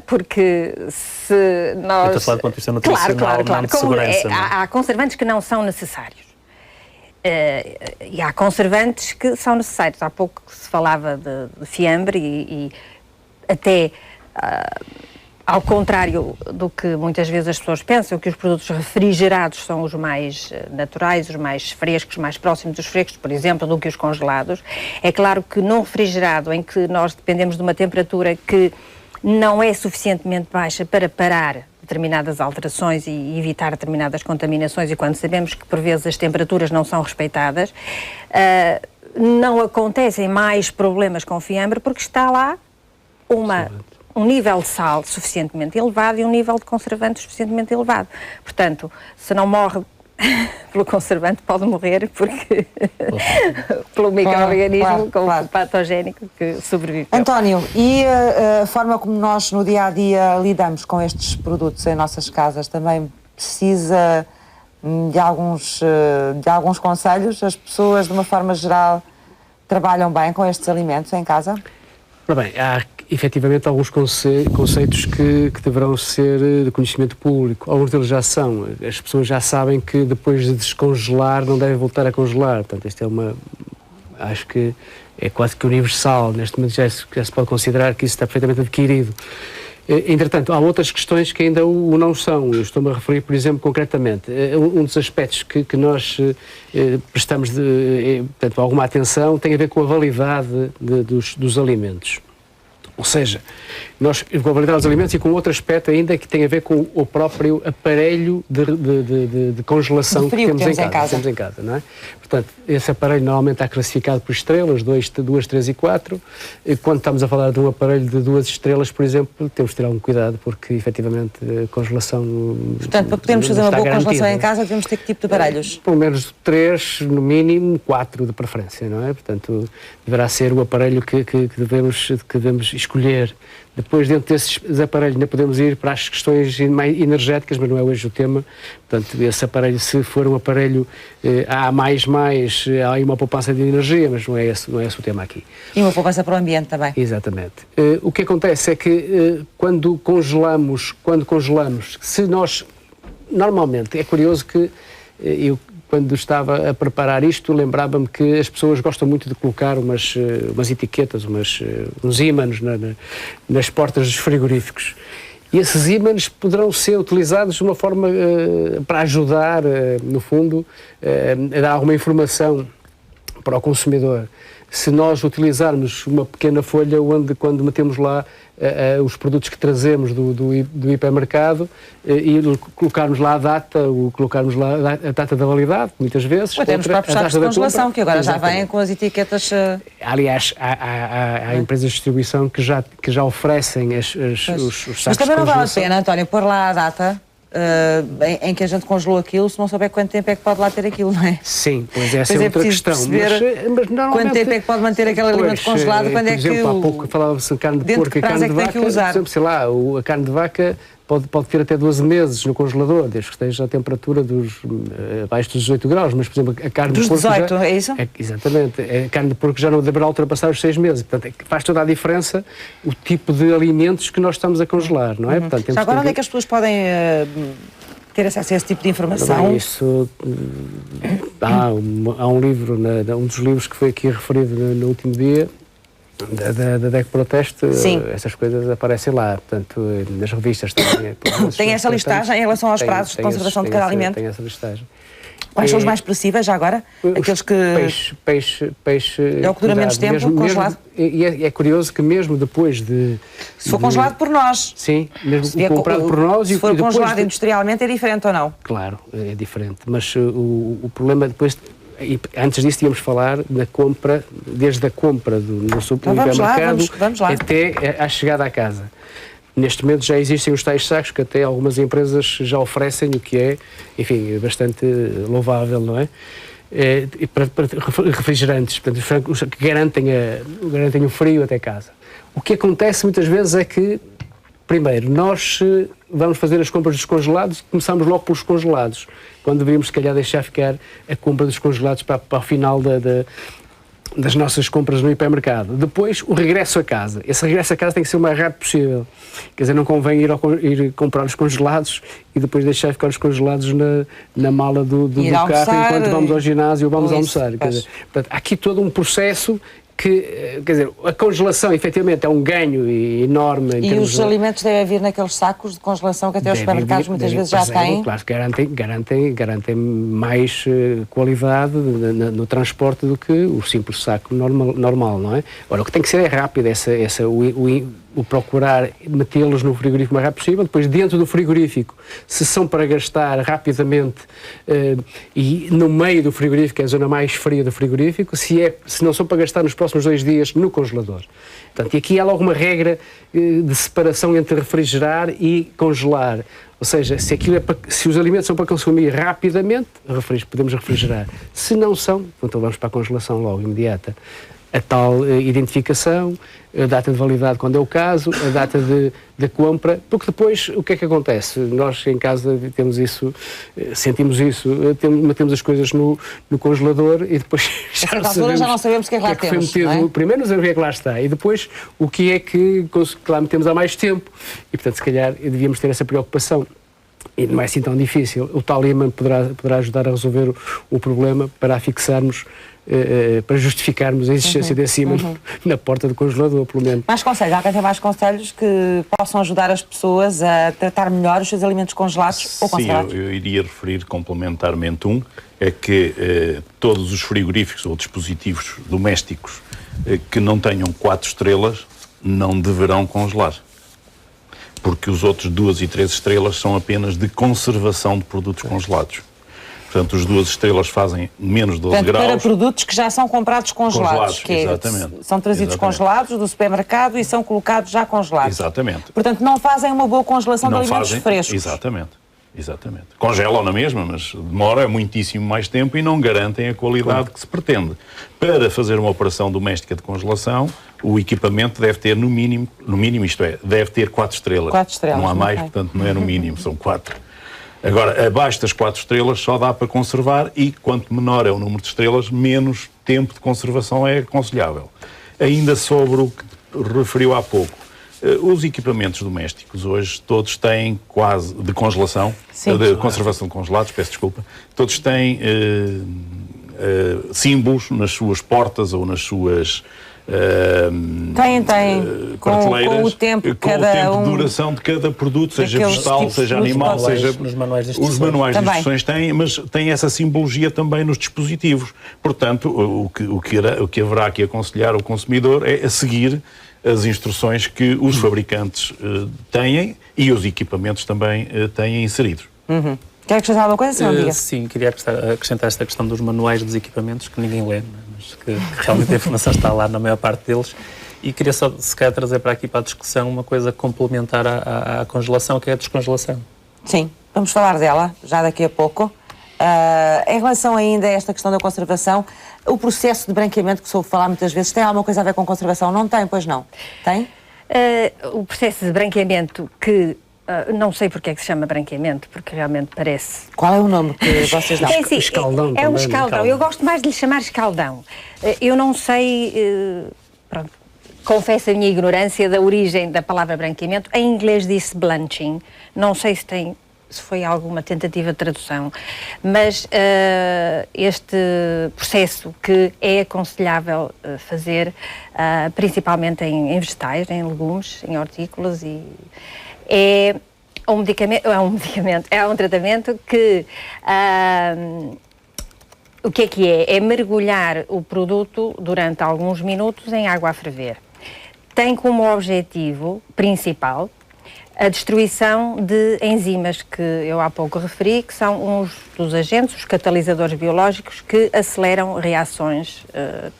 C: Porque se nós...
F: Estou a falar do ponto de vista nutricional, não de segurança.
C: Há conservantes que não são necessários. E há conservantes que são necessários. Há pouco se falava de fiambre e até... ao contrário do que muitas vezes as pessoas pensam, que os produtos refrigerados são os mais naturais, os mais frescos, mais próximos dos frescos, por exemplo, do que os congelados. É claro que num refrigerado em que nós dependemos de uma temperatura que não é suficientemente baixa para parar determinadas alterações e evitar determinadas contaminações, e quando sabemos que por vezes as temperaturas não são respeitadas, não acontecem mais problemas com fiambre porque está lá um nível de sal suficientemente elevado e um nível de conservante suficientemente elevado. Portanto, se não morre pelo conservante, pode morrer porque pelo micro-organismo patogénico que sobreviveu.
A: António, e a forma como nós no dia-a-dia lidamos com estes produtos em nossas casas também precisa de alguns conselhos? As pessoas, de uma forma geral, trabalham bem com estes alimentos em casa?
D: Ora bem, há efetivamente alguns conceitos que deverão ser de conhecimento público. Alguns deles já são. As pessoas já sabem que depois de descongelar não devem voltar a congelar. Portanto, isto acho que é quase que universal. Neste momento já se pode considerar que isso está perfeitamente adquirido. Entretanto, há outras questões que ainda o não são. Eu estou-me a referir, por exemplo, concretamente, um dos aspectos que nós prestamos portanto, alguma atenção tem a ver com a validade dos alimentos. Ou seja, nós com a validade dos alimentos e com outro aspecto ainda que tem a ver com o próprio aparelho de congelação que temos em casa, não é? Portanto, esse aparelho normalmente está classificado por estrelas, 2, 3 e 4. E quando estamos a falar de um aparelho de 2 estrelas, por exemplo, temos de ter algum cuidado, porque efetivamente a congelação.
A: Portanto, para podermos fazer uma boa congelação em casa, devemos ter que tipo de aparelhos?
D: Pelo menos 3, no mínimo 4 de preferência, não é? Portanto, deverá ser o aparelho que devemos escolher. Depois, dentro desses aparelhos, ainda podemos ir para as questões mais energéticas, mas não é hoje o tema. Portanto, esse aparelho, se for um aparelho há há aí uma poupança de energia, mas não é esse o tema aqui.
A: E uma poupança para o ambiente também.
D: Exatamente. O que acontece é que quando congelamos, se nós, normalmente, é curioso que eu, quando estava a preparar isto, lembrava-me que as pessoas gostam muito de colocar umas etiquetas, uns ímãs nas portas dos frigoríficos. E esses ímãs poderão ser utilizados de uma forma para ajudar, no fundo, a dar alguma informação para o consumidor. Se nós utilizarmos uma pequena folha onde, quando metemos lá os produtos que trazemos do hipermercado e colocarmos lá a data, colocarmos lá a data da validade, muitas vezes.
A: Ou até nos próprios sacos de congelação, que agora já vêm com as etiquetas...
D: Aliás, há empresas de distribuição que já oferecem os sacos de congelação.
A: Mas também não vale a pena, António, pôr lá a data... em que a gente congelou aquilo, se não souber quanto tempo é que pode lá ter aquilo, não é?
D: Sim, pois essa é outra questão.
A: Mas quanto tempo é que pode manter aquele alimento congelado, quando é que...
D: Por exemplo, há pouco falava-se de carne de porco e carne de vaca. Por exemplo, sei lá, a carne de vaca pode ter até 12 meses no congelador, desde que esteja a temperatura abaixo dos 18 graus, mas, por exemplo, a carne
A: dos
D: de porco
A: 18, é isso?
D: Exatamente. A carne de porco já não deverá ultrapassar os 6 meses. Portanto, faz toda a diferença o tipo de alimentos que nós estamos a congelar, não é? Portanto,
A: já agora, onde é que as pessoas podem ter acesso a esse tipo de informação?
D: Bem, isso, há um livro, um dos livros que foi aqui referido no último dia, da DEC Proteste, essas coisas aparecem lá, portanto, nas revistas também.
A: Tem essa listagem em relação aos prazos de conservação de cada alimento?
D: Tem essa listagem.
A: Quais são os mais perecíveis já agora? Aqueles que...
D: Peixe...
A: É o que dura menos tempo, congelado?
D: E é curioso que mesmo depois de...
A: Se for congelado por nós.
D: Sim, mesmo comprado por nós...
A: Se for congelado industrialmente é diferente ou não?
D: Claro, é diferente, mas o problema depois... E antes disso tínhamos falar da compra, desde a compra no supermercado até à chegada à casa. Neste momento já existem os tais sacos que até algumas empresas já oferecem, o que é, enfim, bastante louvável, não é? Para refrigerantes, portanto, que garantem o frio até casa. O que acontece muitas vezes é que, primeiro, nós vamos fazer as compras dos congelados e começamos logo pelos congelados, quando deveríamos, se calhar, deixar ficar a compra dos congelados para o final das nossas compras no hipermercado. Depois, o regresso a casa. Esse regresso a casa tem que ser o mais rápido possível. Quer dizer, não convém ir comprar os congelados e depois deixar ficar os congelados na mala do carro enquanto vamos ao ginásio ou vamos almoçar. Quer dizer, portanto, há aqui todo um processo que, quer dizer, a congelação efetivamente é um ganho enorme.
A: E os alimentos devem vir naqueles sacos de congelação que até os supermercados muitas vezes já têm?
D: Claro, garantem mais qualidade no transporte do que o simples saco normal, não é? Ora, o que tem que ser é rápido, o procurar metê-los no frigorífico o mais rápido possível, depois dentro do frigorífico, se são para gastar rapidamente e no meio do frigorífico, que é a zona mais fria do frigorífico, se não são para gastar nos próximos 2 dias no congelador. Portanto, e aqui há logo uma regra de separação entre refrigerar e congelar. Ou seja, se os alimentos são para consumir rapidamente, podemos refrigerar. Se não são, então vamos para a congelação logo, imediata. A tal identificação, a data de validade quando é o caso, a data de compra, porque depois o que é que acontece? Nós em casa temos isso, sentimos isso, metemos as coisas no congelador e depois já não sabemos o que é que lá temos. Primeiro não sabemos o que é que lá está e depois o que é que lá metemos há mais tempo e portanto se calhar devíamos ter essa preocupação. E não é assim tão difícil. O tal imã poderá ajudar a resolver o problema para afixarmos, para justificarmos a existência desse imã na porta do congelador, pelo menos.
A: Mais conselhos? Alguém tem mais conselhos que possam ajudar as pessoas a tratar melhor os seus alimentos congelados ou congelados?
E: Sim, eu iria referir complementarmente é que todos os frigoríficos ou dispositivos domésticos que não tenham 4 estrelas não deverão congelar. Porque os outros 2 e 3 estrelas são apenas de conservação de produtos congelados. Portanto, os 2 estrelas fazem menos 12 graus.
A: Para produtos que já são comprados congelados. Que
E: exatamente.
A: São trazidos congelados do supermercado e são colocados já congelados.
E: Exatamente.
A: Portanto, não fazem uma boa congelação de alimentos frescos.
E: Exatamente. Congelam na mesma, mas demora muitíssimo mais tempo e não garantem a qualidade que se pretende. Para fazer uma operação doméstica de congelação, o equipamento deve ter no mínimo, isto é, deve ter 4 estrelas.
A: 4 estrelas.
E: Não há mais, portanto não é no mínimo, são 4. Agora, abaixo das 4 estrelas só dá para conservar e quanto menor é o número de estrelas, menos tempo de conservação é aconselhável. Ainda sobre o que referiu há pouco, os equipamentos domésticos hoje todos têm quase, de congelação, de conservação de congelados, peço desculpa, todos têm símbolos nas suas portas ou nas suas
A: prateleiras, com o tempo de
E: duração de cada produto, seja vegetal, seja animal, seja...
F: Nos manuais de instruções.
E: Os manuais de instruções têm, mas têm essa simbologia também nos dispositivos. Portanto, o que haverá que aconselhar ao consumidor é a seguir as instruções que os fabricantes têm e os equipamentos também têm inseridos.
A: Quer acrescentar alguma coisa, senhor? Diga.
F: Sim, queria acrescentar esta questão dos manuais dos equipamentos, que ninguém lê, mas que realmente a informação está lá na maior parte deles. E queria só, se calhar, trazer para aqui para a discussão uma coisa complementar à congelação, que é a descongelação.
A: Sim, vamos falar dela já daqui a pouco. Em relação ainda a esta questão da conservação, o processo de branqueamento que soube falar muitas vezes, tem alguma coisa a ver com conservação? Não tem, pois não? Tem?
C: O processo de branqueamento que Não sei porque é que se chama branqueamento, porque realmente parece...
A: Qual é o nome que vocês dão?
C: É, sim,
D: Escaldão
C: é um
D: também,
C: escaldão. Eu gosto mais de lhe chamar escaldão. Eu não sei... Pronto, confesso a minha ignorância da origem da palavra branqueamento. Em inglês diz-se blanching. Não sei se foi alguma tentativa de tradução, mas este processo que é aconselhável fazer, principalmente em vegetais, em legumes, em hortícolas, é um tratamento que o que é? É mergulhar o produto durante alguns minutos em água a ferver. Tem como objetivo principal a destruição de enzimas que eu há pouco referi, que são uns dos agentes, os catalisadores biológicos que aceleram reações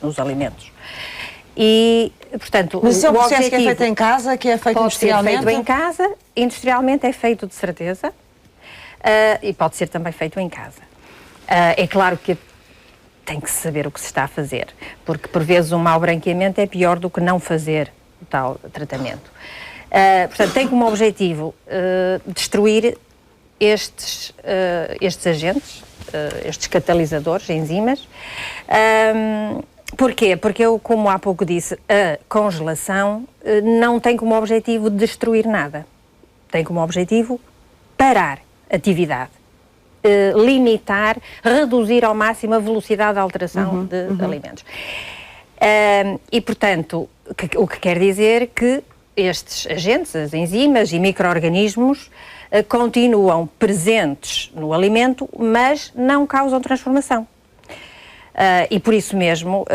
C: nos alimentos. E, portanto,
A: mas isso é um processo que é feito em casa, que é feito industrialmente?
C: Pode ser feito em casa, industrialmente é feito de certeza, e pode ser também feito em casa. É claro que tem que saber o que se está a fazer, porque por vezes um mau branqueamento é pior do que não fazer o tal tratamento. Portanto, tem como objetivo destruir estes agentes, estes catalisadores, enzimas. Porquê? Porque eu, como há pouco disse, a congelação não tem como objetivo destruir nada. Tem como objetivo parar atividade, limitar, reduzir ao máximo a velocidade de alteração de alimentos. E, portanto, o que quer dizer que estes agentes, as enzimas e micro-organismos, continuam presentes no alimento, mas não causam transformação. E por isso mesmo,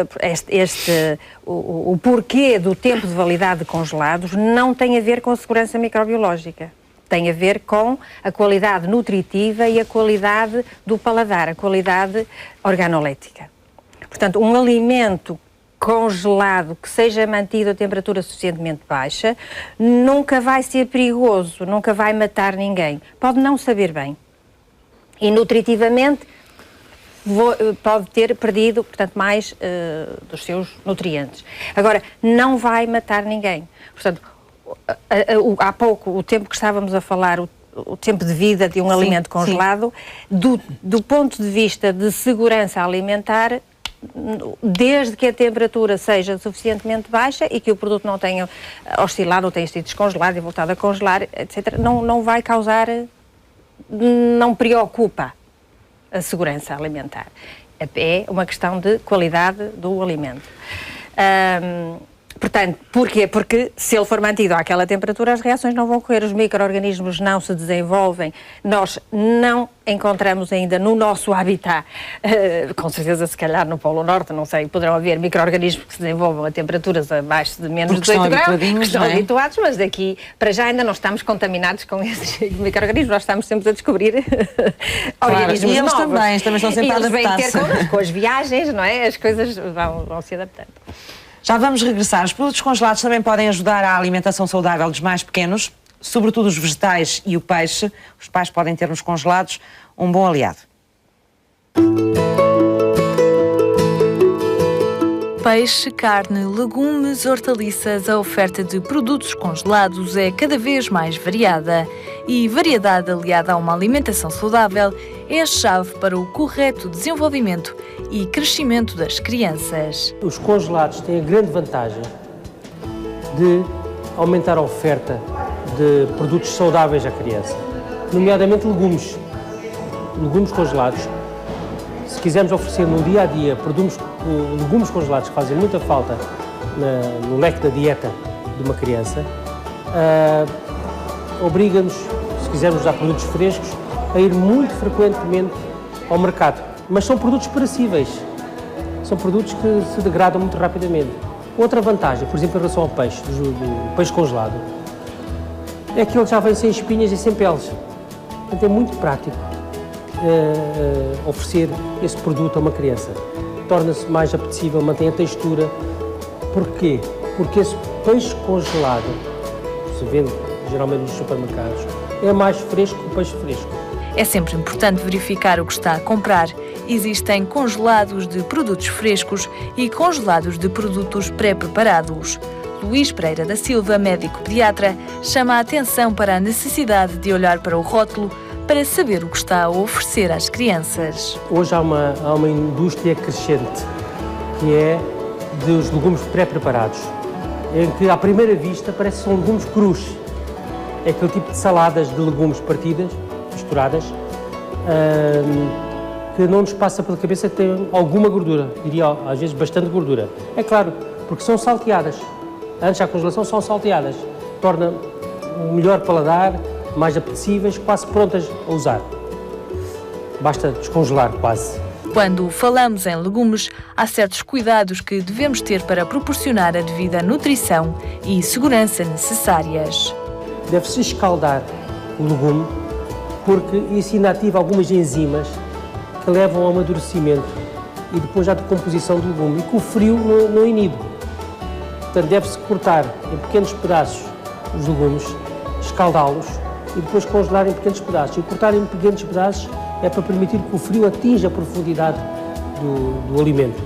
C: o porquê do tempo de validade de congelados não tem a ver com a segurança microbiológica. Tem a ver com a qualidade nutritiva e a qualidade do paladar, a qualidade organolética. Portanto, um alimento congelado que seja mantido a temperatura suficientemente baixa nunca vai ser perigoso, nunca vai matar ninguém. Pode não saber bem. E nutritivamente pode ter perdido, portanto, mais dos seus nutrientes. Agora, não vai matar ninguém. Portanto, há pouco, o tempo que estávamos a falar, o tempo de vida de um alimento congelado, do ponto de vista de segurança alimentar, desde que a temperatura seja suficientemente baixa e que o produto não tenha oscilado ou tenha sido descongelado e voltado a congelar, etc., não vai causar, não preocupa a segurança alimentar. É uma questão de qualidade do alimento. Portanto, porquê? Porque se ele for mantido àquela temperatura, as reações não vão ocorrer, os micro-organismos não se desenvolvem, nós não encontramos ainda no nosso habitat, com certeza se calhar no Polo Norte, não sei, poderão haver micro-organismos que se desenvolvam a temperaturas abaixo de menos de 18 graus, que estão habituados, mas daqui para já ainda não estamos contaminados com esses micro-organismos, nós estamos sempre a descobrir organismos
A: e eles
C: novos.
A: também estão sempre a adaptar-se.
C: Com as viagens, não é? As coisas vão se adaptando.
A: Já vamos regressar. Os produtos congelados também podem ajudar à alimentação saudável dos mais pequenos, sobretudo os vegetais e o peixe. Os pais podem ter nos congelados um bom aliado.
B: Peixe, carne, legumes, hortaliças, a oferta de produtos congelados é cada vez mais variada. E variedade aliada a uma alimentação saudável é a chave para o correto desenvolvimento e crescimento das crianças.
G: Os congelados têm a grande vantagem de aumentar a oferta de produtos saudáveis à criança, nomeadamente legumes. Legumes congelados. Se quisermos oferecer no dia a dia legumes congelados que fazem muita falta no leque da dieta de uma criança, obriga-nos, se quisermos usar produtos frescos, a ir muito frequentemente ao mercado. Mas são produtos perecíveis, são produtos que se degradam muito rapidamente. Outra vantagem, por exemplo, em relação ao peixe, do peixe congelado, é que ele já vem sem espinhas e sem peles. Portanto, é muito prático oferecer esse produto a uma criança. Torna-se mais apetecível, mantém a textura. Porquê? Porque esse peixe congelado, se vende geralmente nos supermercados, é mais fresco que o peixe fresco.
B: É sempre importante verificar o que está a comprar. Existem congelados de produtos frescos e congelados de produtos pré-preparados. Luís Pereira da Silva, médico pediatra, chama a atenção para a necessidade de olhar para o rótulo para saber o que está a oferecer às crianças.
G: Hoje há uma indústria crescente, que é dos legumes pré-preparados, em que à primeira vista parece que são legumes crus. É aquele tipo de saladas de legumes partidas, misturadas, que não nos passa pela cabeça que tem alguma gordura, diria às vezes bastante gordura. É claro, porque são salteadas. Antes da congelação são salteadas. Torna um melhor paladar, mais apetecíveis, quase prontas a usar. Basta descongelar quase.
B: Quando falamos em legumes, há certos cuidados que devemos ter para proporcionar a devida nutrição e segurança necessárias.
G: Deve-se escaldar o legume, porque isso inativa algumas enzimas que levam ao amadurecimento e depois à decomposição do legume, e que o frio não inibe. Portanto, deve-se cortar em pequenos pedaços os legumes, escaldá-los e depois congelar em pequenos pedaços. E cortar em pequenos pedaços é para permitir que o frio atinja a profundidade do alimento.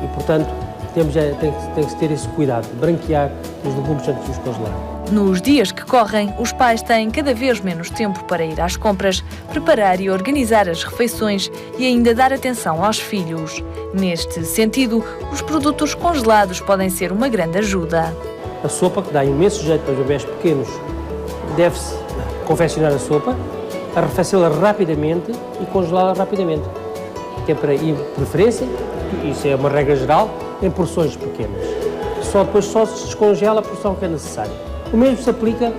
G: E, portanto, tem que ter esse cuidado, de branquear os legumes antes de os congelar.
B: Nos dias que correm, os pais têm cada vez menos tempo para ir às compras, preparar e organizar as refeições e ainda dar atenção aos filhos. Neste sentido, os produtos congelados podem ser uma grande ajuda.
G: A sopa, que dá imenso jeito para os bebés pequenos, deve-se confeccionar a sopa, arrefecê-la rapidamente e congelá-la rapidamente. Que é para ir, de preferência, isso é uma regra geral, em porções pequenas. Depois só se descongela a porção que é necessária. O mesmo se aplica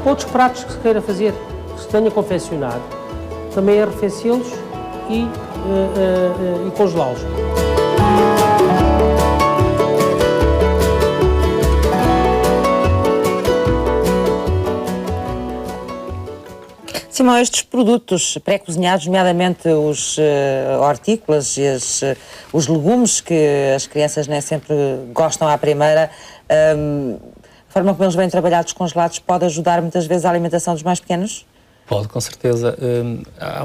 G: a outros pratos que se queira fazer, que se tenha confeccionado. Também arrefecê-los e congelá-los.
A: Simão, estes produtos pré-cozinhados, nomeadamente os hortícolas e os legumes, que as crianças nem sempre gostam à primeira, a forma como eles vêm trabalhados congelados pode ajudar muitas vezes à alimentação dos mais pequenos?
F: Pode, com certeza. Há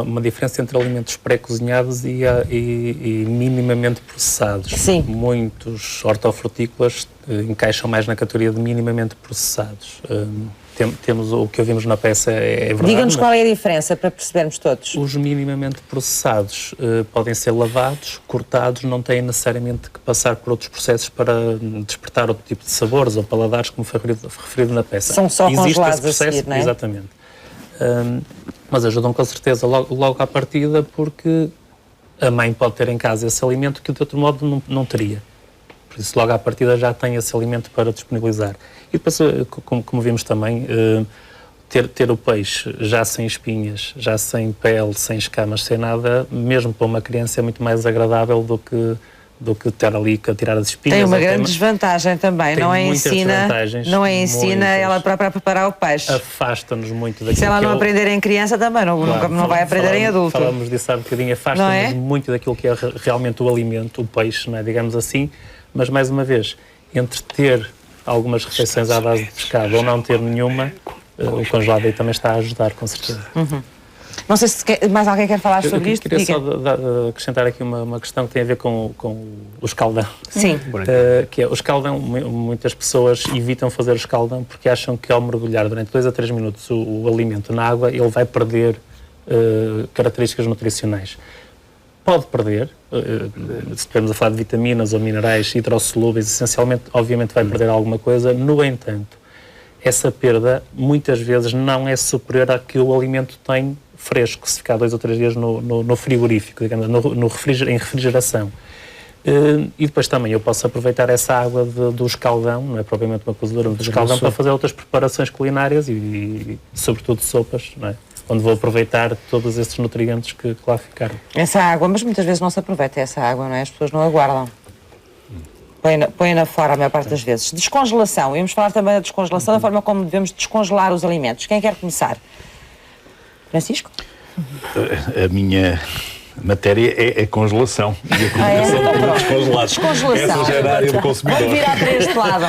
F: uma diferença entre alimentos pré-cozinhados e minimamente processados.
A: Sim.
F: Muitos hortofrutícolas encaixam mais na categoria de minimamente processados. Temos o que ouvimos na peça, é verdade.
A: Diga-nos qual é a diferença para percebermos todos.
F: Os minimamente processados podem ser lavados, cortados, não têm necessariamente que passar por outros processos para despertar outro tipo de sabores ou paladares, como foi referido na peça.
A: São só
F: existe
A: congelados
F: esse processo,
A: a seguir, não é?
F: Exatamente. Mas ajudam com certeza logo à partida, porque a mãe pode ter em casa esse alimento que de outro modo não teria. Por isso logo à partida já tem esse alimento para disponibilizar. E depois, como vimos também, ter o peixe já sem espinhas, já sem pele, sem escamas, sem nada, mesmo para uma criança é muito mais agradável do que ter ali a tirar as espinhas.
A: Tem uma grande desvantagem também,
F: tem
A: não é
F: muitas desvantagens,
A: não é ensina
F: muitas.
A: Ela própria a preparar o peixe.
F: Afasta-nos muito daquilo.
A: Se ela não aprender em criança também, não vai aprender em adulto.
F: Falamos disso há um bocadinho, afasta-nos muito daquilo que é realmente o alimento, o peixe, não é? Digamos assim, mas mais uma vez, entre ter algumas refeições à base de pescado ou não ter nenhuma, o congelado aí também está a ajudar, com certeza.
A: Uhum. Não sei se mais alguém quer falar sobre isto.
F: Eu queria só acrescentar aqui uma questão que tem a ver com o escaldão.
A: Sim.
F: Que é o escaldão, muitas pessoas evitam fazer o escaldão porque acham que ao mergulhar durante 2 a 3 minutos o alimento na água, ele vai perder características nutricionais. Pode perder, se estivermos a falar de vitaminas ou minerais hidrossolúveis, essencialmente, obviamente vai perder alguma coisa. No entanto, essa perda muitas vezes não é superior à que o alimento tem fresco, se ficar 2 ou 3 dias no frigorífico, digamos, em refrigeração. E depois também eu posso aproveitar essa água do escaldão, não é propriamente uma cozedura, mas do escaldão para fazer outras preparações culinárias e sobretudo sopas, não é? Onde vou aproveitar todos esses nutrientes que lá ficaram.
A: Essa água, mas muitas vezes não se aproveita essa água, não é? As pessoas não aguardam. Põe-na fora a maior parte das vezes. Descongelação. Íamos falar também da descongelação, da forma como devemos descongelar os alimentos. Quem quer começar? Francisco?
E: A A matéria é a congelação e a comunicação de produtos congelados.
A: Descongelação.
E: Essa já é a área do consumidor.
A: Vamos virar para este lado.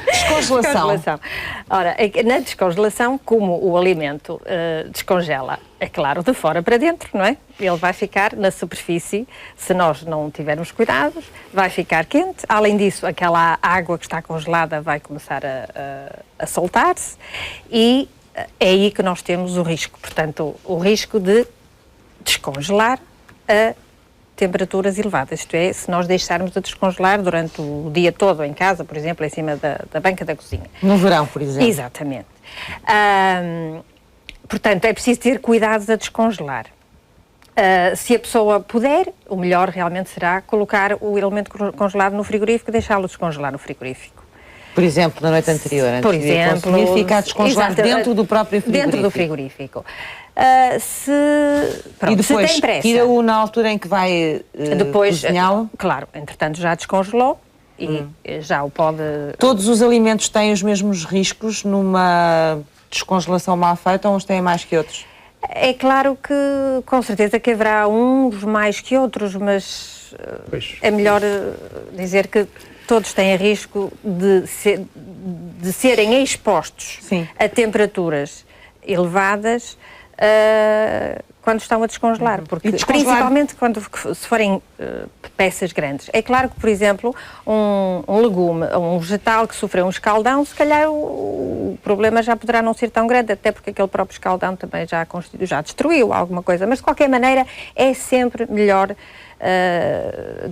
A: Descongelação.
C: Ora, na descongelação, como o alimento descongela, é claro, de fora para dentro, não é? Ele vai ficar na superfície, se nós não tivermos cuidados, vai ficar quente. Além disso, aquela água que está congelada vai começar a soltar-se e é aí que nós temos o risco. Portanto, o risco de descongelar a temperaturas elevadas, isto é, se nós deixarmos de descongelar durante o dia todo em casa, por exemplo, em cima da banca da cozinha.
A: No verão, por exemplo.
C: Exatamente. Portanto, é preciso ter cuidados a descongelar. Se a pessoa puder, o melhor realmente será colocar o elemento congelado no frigorífico e deixá-lo descongelar no frigorífico.
A: Por exemplo, na noite anterior, antes
C: por
A: de
C: exemplo,
A: consumir, ficar descongelado dentro do próprio frigorífico.
C: Dentro do frigorífico.
A: E depois,
C: se tem pressa,
A: tira-o na altura em que vai cozinhá-lo?
C: Claro, entretanto já descongelou e já o pode...
A: Todos os alimentos têm os mesmos riscos numa descongelação mal feita ou uns têm mais que outros?
C: É claro que, com certeza, que haverá uns mais que outros, mas é melhor dizer que todos têm risco de serem expostos a temperaturas elevadas quando estão a descongelar, porque principalmente se forem peças grandes. É claro que, por exemplo, um legume, um vegetal que sofreu um escaldão, se calhar o problema já poderá não ser tão grande, até porque aquele próprio escaldão também já destruiu alguma coisa, mas de qualquer maneira é sempre melhor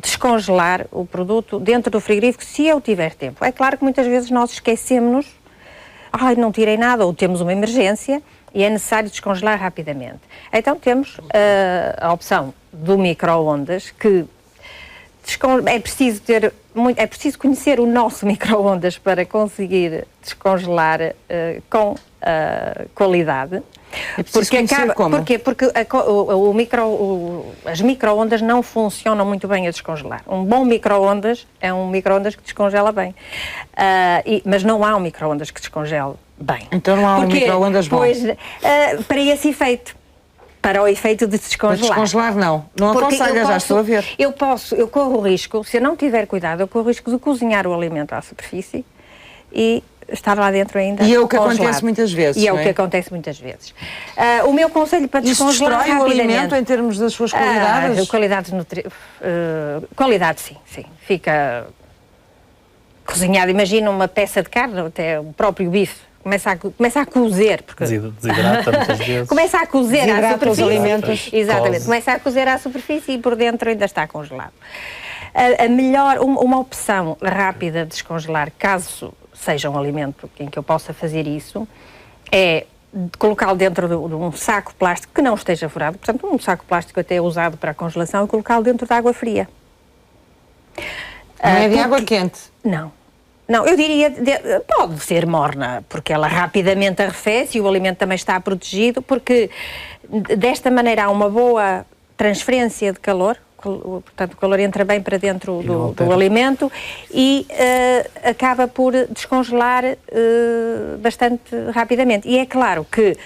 C: descongelar o produto dentro do frigorífico se eu tiver tempo. É claro que muitas vezes nós esquecemos, não tirei nada, ou temos uma emergência e é necessário descongelar rapidamente. Então temos a opção do micro-ondas, que é preciso conhecer o nosso micro-ondas para conseguir descongelar com qualidade. Porque as micro-ondas não funcionam muito bem a descongelar. Um bom micro-ondas é um micro-ondas que descongela bem. Mas não há um micro-ondas que descongele bem.
A: Então não há um micro-ondas bom?
C: Pois, para esse efeito. Para o efeito de descongelar.
A: Para descongelar não aconselho, já estou a ver.
C: Eu corro o risco, se eu não tiver cuidado, eu corro o risco de cozinhar o alimento à superfície e estar lá dentro ainda.
A: E é o que acontece muitas vezes.
C: E é o que acontece muitas vezes. O meu conselho para descongelar
A: rapidamente... Isso destrói o alimento em termos das suas qualidades?
C: Qualidade, sim. Fica cozinhado. Imagina uma peça de carne, até o próprio bife. Começa a cozer. Porque...
F: Desidrata muitas vezes.
C: Começa a cozer à superfície.
A: Os alimentos.
C: Exatamente. Começa a cozer à superfície e por dentro ainda está congelado. Uma opção rápida de descongelar, caso seja um alimento em que eu possa fazer isso, é colocá-lo dentro de um saco plástico que não esteja furado, portanto um saco plástico até usado para a congelação, e colocá-lo dentro de água fria.
A: Não é de água quente?
C: Não, eu diria, pode ser morna, porque ela rapidamente arrefece e o alimento também está protegido, porque desta maneira há uma boa transferência de calor, portanto o calor entra bem para dentro do alimento e acaba por descongelar bastante rapidamente. E é claro que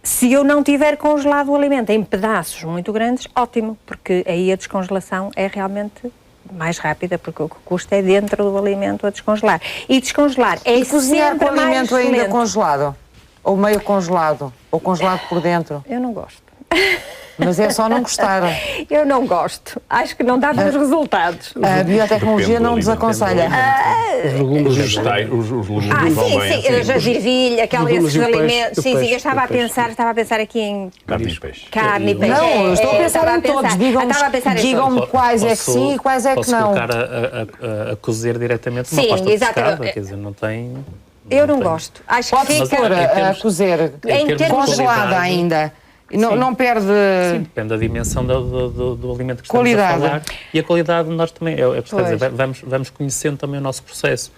C: se eu não tiver congelado o alimento em pedaços muito grandes, ótimo, porque aí a descongelação é realmente mais rápida, porque o que custa é dentro do alimento a descongelar. E descongelar é
A: cozinhar
C: sempre
A: com o alimento
C: mais
A: ainda
C: lento.
A: Congelado? Ou meio congelado? Ou congelado por dentro?
C: Eu não gosto.
A: Mas é só não gostar.
C: Eu não gosto. Acho que não dá bons resultados.
A: A biotecnologia não desaconselha.
E: Os legumes vão bem.
C: Sim, a gervilha, esses alimentos. Sim, eu estava a pensar aqui em
E: carne e peixe.
C: Carne e peixe.
A: Não, eu estou a pensar em todos. Digam-me quais é que sim e quais é que não.
F: Posso colocar a cozer diretamente numa pasta de pescado, quer dizer, não tem...
C: Eu não gosto. Acho que
A: fica a cozer congelada ainda. Não perde...
F: Sim, depende da dimensão do alimento que estamos a falar. E a qualidade nós também, dizer, vamos conhecendo também o nosso processo.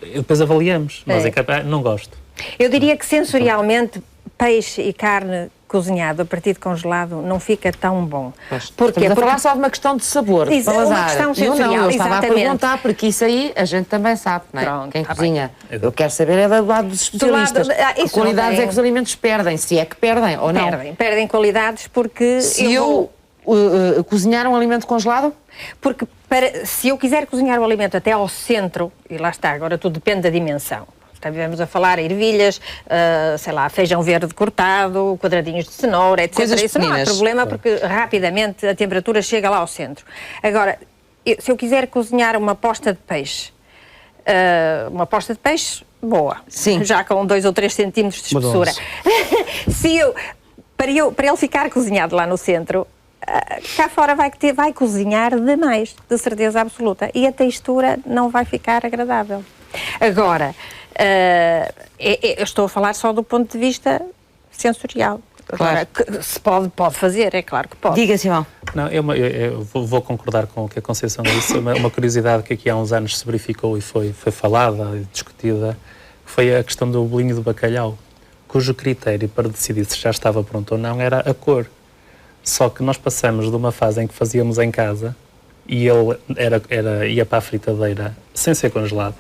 F: E depois avaliamos, mas não gosto.
C: Eu diria que sensorialmente peixe e carne cozinhado a partir de congelado não fica tão bom.
A: Porquê? Estamos a falar só de uma questão de sabor, de paladar.
C: Uma questão
A: Eu
C: sensorial,
A: não, eu estava
C: exatamente.
A: a perguntar, porque isso aí a gente também sabe, não é?
C: Pronto,
A: Quem
C: tá
A: cozinha. Eu quero saber é do lado dos especialistas. Que
C: isso
A: qualidades
C: não tem-
A: é que os alimentos perdem, se é que perdem ou não.
C: Perdem qualidades porque
A: Se eu cozinhar um alimento congelado?
C: Porque se eu quiser cozinhar o alimento até ao centro, e lá está, agora tudo depende da dimensão. Estivemos a falar ervilhas, sei lá, feijão verde cortado, quadradinhos de cenoura, etc.
A: Coisas
C: Isso não há
A: pequeninas.
C: problema porque rapidamente a temperatura chega lá ao centro. Agora, se eu quiser cozinhar uma posta de peixe, boa,
A: Sim.
C: já com 2 ou 3 centímetros de espessura. Para ele ficar cozinhado lá no centro, cá fora vai cozinhar demais, de certeza absoluta, e a textura não vai ficar agradável. Agora, eu estou a falar só do ponto de vista sensorial. Agora, se pode fazer, é claro que pode.
A: Diga, Simão.
F: Não, eu vou concordar com o que a Conceição disse. Uma curiosidade que aqui há uns anos se verificou e foi falada e discutida foi a questão do bolinho de bacalhau, cujo critério para decidir se já estava pronto ou não era a cor. Só que nós passamos de uma fase em que fazíamos em casa e ele ia para a fritadeira sem ser congelado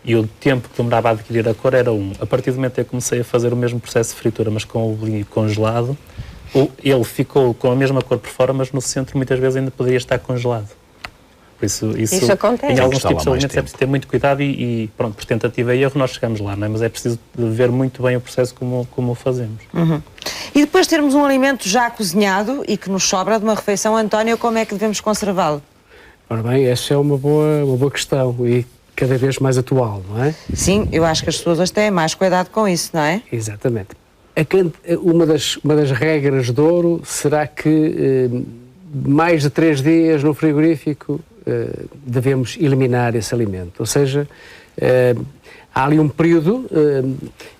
F: e o tempo que demorava a adquirir a cor era 1. A partir do momento em que eu comecei a fazer o mesmo processo de fritura, mas com o bolinho congelado, ele ficou com a mesma cor por fora, mas no centro muitas vezes ainda poderia estar congelado. Por isso
C: acontece.
F: Em alguns
E: Tem que
F: tipos
E: estar
F: de
E: lá
F: alimentos
E: mais
F: é preciso ter muito cuidado e pronto, por tentativa e erro nós chegamos lá, não é? Mas é preciso ver muito bem o processo como o fazemos.
A: E depois de termos um alimento já cozinhado e que nos sobra de uma refeição, António, como é que devemos conservá-lo?
D: Ora bem, essa é uma boa questão e cada vez mais atual, não é?
A: Sim, eu acho que as pessoas hoje têm mais cuidado com isso, não é?
D: Exatamente. Uma das regras de ouro será que mais de 3 dias no frigorífico devemos eliminar esse alimento. Ou seja, há ali um período,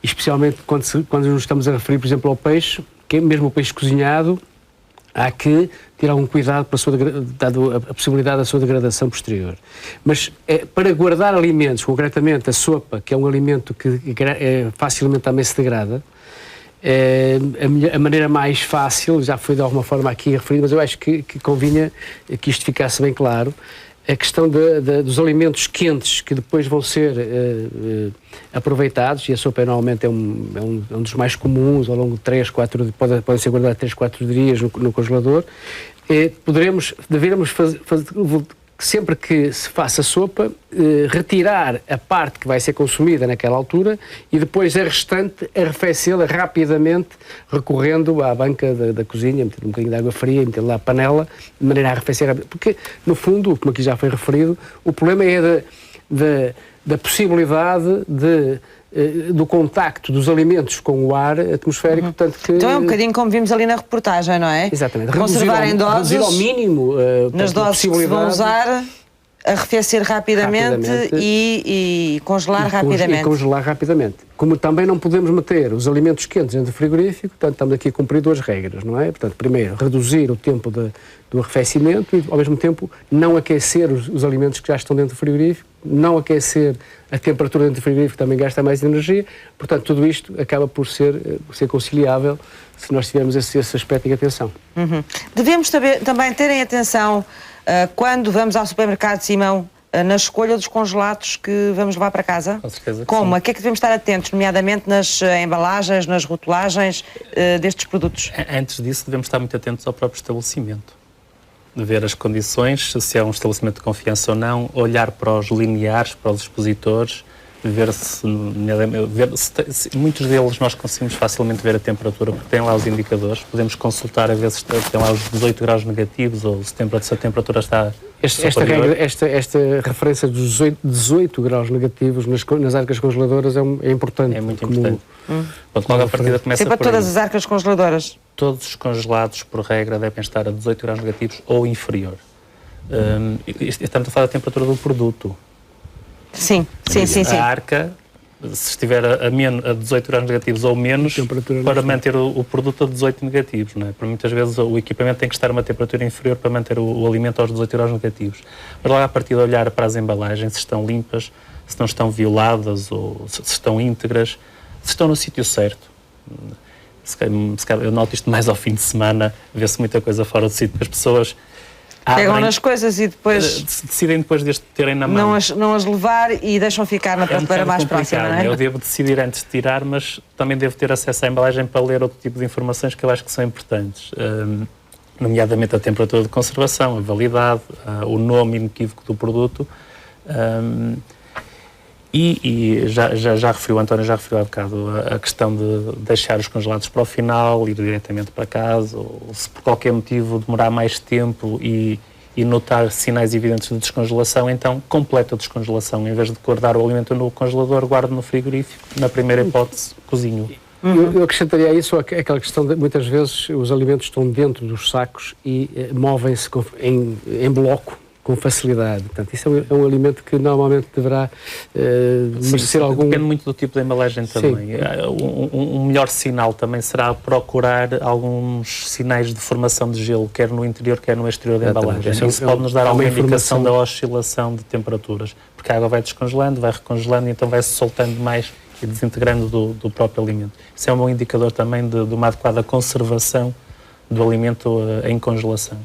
D: especialmente quando nos estamos a referir, por exemplo, ao peixe, que é mesmo o peixe cozinhado, há que ter algum cuidado dado a possibilidade da sua degradação posterior. Mas para guardar alimentos, concretamente a sopa, que é um alimento que facilmente também se degrada, a maneira mais fácil, já foi de alguma forma aqui referido, mas eu acho que convinha que isto ficasse bem claro, a questão dos alimentos quentes que depois vão ser aproveitados, e a sopa normalmente é um dos mais comuns, ao longo de 3, 4 dias, podem ser guardados 3, 4 dias no congelador, devemos fazer, sempre que se faça sopa, retirar a parte que vai ser consumida naquela altura e depois a restante arrefecê-la rapidamente, recorrendo à banca da cozinha, meter um bocadinho de água fria, meter lá a panela, de maneira a arrefecer rápido. Porque, no fundo, como aqui já foi referido, o problema é da possibilidade do contacto dos alimentos com o ar atmosférico, portanto que...
A: Então é um bocadinho como vimos ali na reportagem, não é?
D: Exatamente.
A: Conservar em doses,
D: reduzir ao mínimo
A: nas doses que se vão usar, arrefecer rapidamente. E congelar rapidamente.
D: E congelar rapidamente. Como também não podemos meter os alimentos quentes dentro do frigorífico, portanto estamos aqui a cumprir 2 regras, não é? Portanto, primeiro, reduzir o tempo do arrefecimento e, ao mesmo tempo, não aquecer os alimentos que já estão dentro do frigorífico, não aquecer a temperatura dentro do frigorífico, também gasta mais energia. Portanto, tudo isto acaba por ser conciliável se nós tivermos esse aspecto de atenção.
A: Devemos também terem atenção quando vamos ao supermercado, Simão, na escolha dos congelados que vamos levar para casa?
F: Com certeza que
A: Como?
F: sim.
A: A que é que devemos estar atentos, nomeadamente nas embalagens, nas rotulagens destes produtos?
F: Antes disso, devemos estar muito atentos ao próprio estabelecimento. De ver as condições, se é um estabelecimento de confiança ou não, olhar para os lineares, para os expositores, ver se muitos deles nós conseguimos facilmente ver a temperatura, porque tem lá os indicadores, podemos consultar a ver se tem lá os 18 graus negativos ou se a temperatura está superior.
D: Esta referência dos 18 graus negativos nas arcas congeladoras é importante.
F: É muito importante. Pronto, logo a partida começa
A: Sempre
F: por
A: todas
F: aí.
A: as arcas congeladoras.
F: Todos os congelados, por regra, devem estar a 18 graus negativos ou inferior. Estamos a falar da temperatura do produto.
A: Sim.
F: A arca, se estiver a 18 graus negativos ou menos, para manter o produto a 18 negativos, não é? Porque muitas vezes o equipamento tem que estar a uma temperatura inferior para manter o alimento aos 18 graus negativos. Mas logo a partir de olhar para as embalagens, se estão limpas, se não estão violadas ou se estão íntegras, se estão no sítio certo. eu noto isto mais ao fim de semana, vê-se muita coisa fora do sítio, as pessoas
A: pegam nas coisas e depois
F: decidem depois de terem na mão.
A: Não as levar e deixam ficar na prateleira mais próxima, não é?
F: Eu devo decidir antes de tirar, mas também devo ter acesso à embalagem para ler outro tipo de informações que eu acho que são importantes. Nomeadamente a temperatura de conservação, a validade, o nome inequívoco do produto. E já referiu, o António já referiu há bocado a questão de deixar os congelados para o final, ir diretamente para casa, ou se por qualquer motivo demorar mais tempo e notar sinais evidentes de descongelação, então completa a descongelação. Em vez de guardar o alimento no congelador, guardo no frigorífico. Na primeira hipótese, cozinho.
D: Eu acrescentaria a isso aquela questão de muitas vezes os alimentos estão dentro dos sacos e movem-se em bloco com facilidade. Portanto, isso é um alimento que normalmente deverá merecer algum...
F: Depende muito do tipo de embalagem também. Um melhor sinal também será procurar alguns sinais de formação de gelo, quer no interior, quer no exterior da embalagem. Isso pode nos dar alguma indicação da oscilação de temperaturas, porque a água vai descongelando, vai recongelando e então vai-se soltando mais e desintegrando do próprio alimento. Isso é um bom indicador também de uma adequada conservação do alimento em congelação.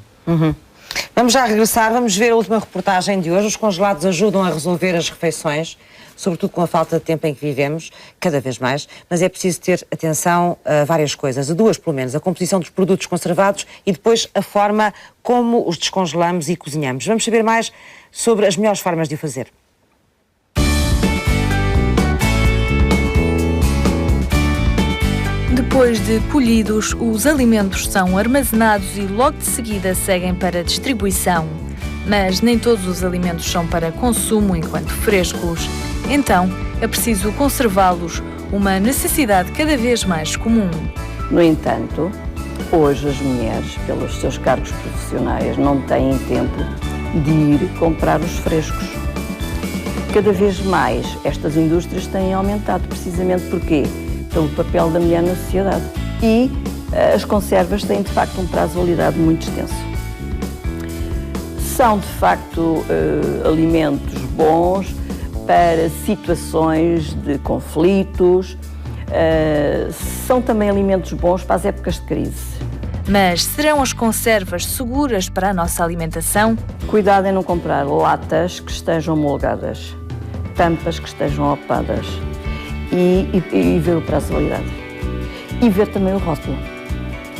A: Vamos já regressar, vamos ver a última reportagem de hoje. Os congelados ajudam a resolver as refeições, sobretudo com a falta de tempo em que vivemos, cada vez mais, mas é preciso ter atenção a várias coisas, a duas pelo menos, a composição dos produtos conservados e depois a forma como os descongelamos e cozinhamos. Vamos saber mais sobre as melhores formas de o fazer.
B: Depois de colhidos, os alimentos são armazenados e logo de seguida seguem para distribuição. Mas nem todos os alimentos são para consumo enquanto frescos. Então, é preciso conservá-los, uma necessidade cada vez mais comum.
H: No entanto, hoje as mulheres, pelos seus cargos profissionais, não têm tempo de ir comprar os frescos. Cada vez mais estas indústrias têm aumentado, precisamente porque pelo papel da mulher na sociedade. E as conservas têm, de facto, um prazo de validade muito extenso. São, de facto, alimentos bons para situações de conflitos, são também alimentos bons para as épocas de crise.
B: Mas serão as conservas seguras para a nossa alimentação?
H: Cuidado em não comprar latas que estejam molgadas, tampas que estejam opadas, e ver o prazo de validade. E ver também o rótulo.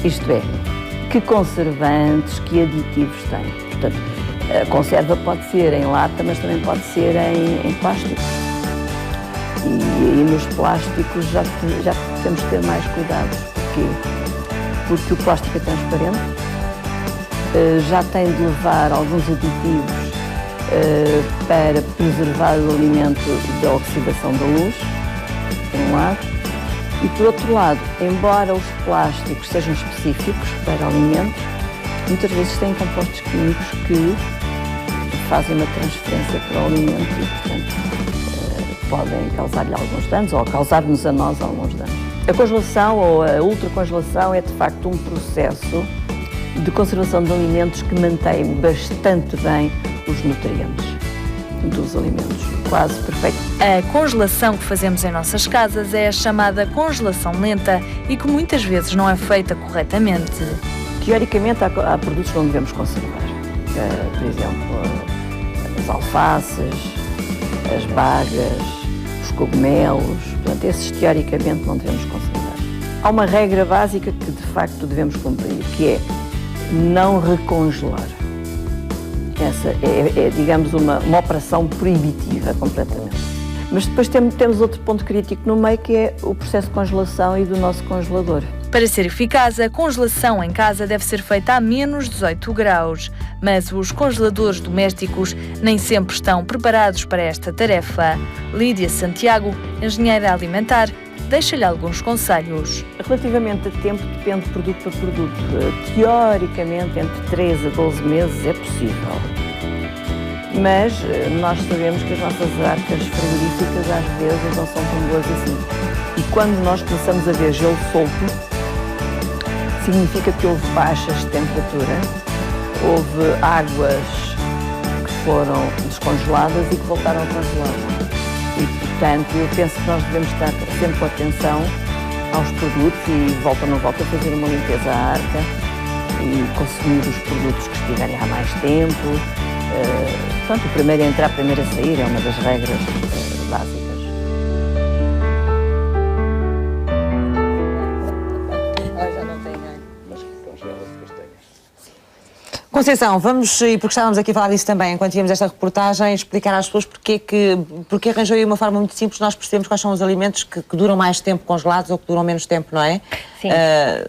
H: Isto é, que conservantes, que aditivos tem. Portanto, a conserva pode ser em lata, mas também pode ser em plásticos. E nos plásticos já temos que ter mais cuidado. Porquê? Porque o plástico é transparente, já tem de levar alguns aditivos para preservar o alimento da oxidação da luz, por um lado, e por outro lado, embora os plásticos sejam específicos para alimentos, muitas vezes têm compostos químicos que fazem uma transferência para o alimento e, portanto, podem causar-lhe alguns danos ou causar-nos a nós alguns danos. A congelação ou a ultracongelação é, de facto, um processo de conservação de alimentos que mantém bastante bem os nutrientes dos alimentos, quase perfeito.
B: A congelação que fazemos em nossas casas é a chamada congelação lenta e que muitas vezes não é feita corretamente.
H: Teoricamente, há produtos que não devemos conservar. Por exemplo, as alfaces, as bagas, os cogumelos. Portanto, esses teoricamente não devemos conservar. Há uma regra básica que de facto devemos cumprir, que é não recongelar. Essa é digamos, uma operação proibitiva completamente. Mas depois temos outro ponto crítico no meio, que é o processo de congelação e do nosso congelador.
B: Para ser eficaz, a congelação em casa deve ser feita a menos 18 graus. Mas os congeladores domésticos nem sempre estão preparados para esta tarefa. Lídia Santiago, engenheira alimentar, deixa-lhe alguns conselhos.
H: Relativamente a tempo, depende de produto para produto. Teoricamente, entre 3 a 12 meses é possível. Mas nós sabemos que as nossas arcas frigoríficas às vezes não são tão boas assim. E quando nós começamos a ver gelo solto, significa que houve baixas de temperatura, houve águas que foram descongeladas e que voltaram a congelar. E, portanto, eu penso que nós devemos estar sempre com atenção aos produtos e volta ou não volta a fazer uma limpeza à arca e consumir os produtos que estiverem há mais tempo. Portanto, o primeiro a entrar, o primeiro a sair é uma das regras básicas.
A: Conceição, vamos, e porque estávamos aqui a falar disso também, enquanto íamos esta reportagem, explicar às pessoas porque arranjou aí uma forma muito simples, nós percebemos quais são os alimentos que duram mais tempo congelados ou que duram menos tempo, não é?
C: Sim.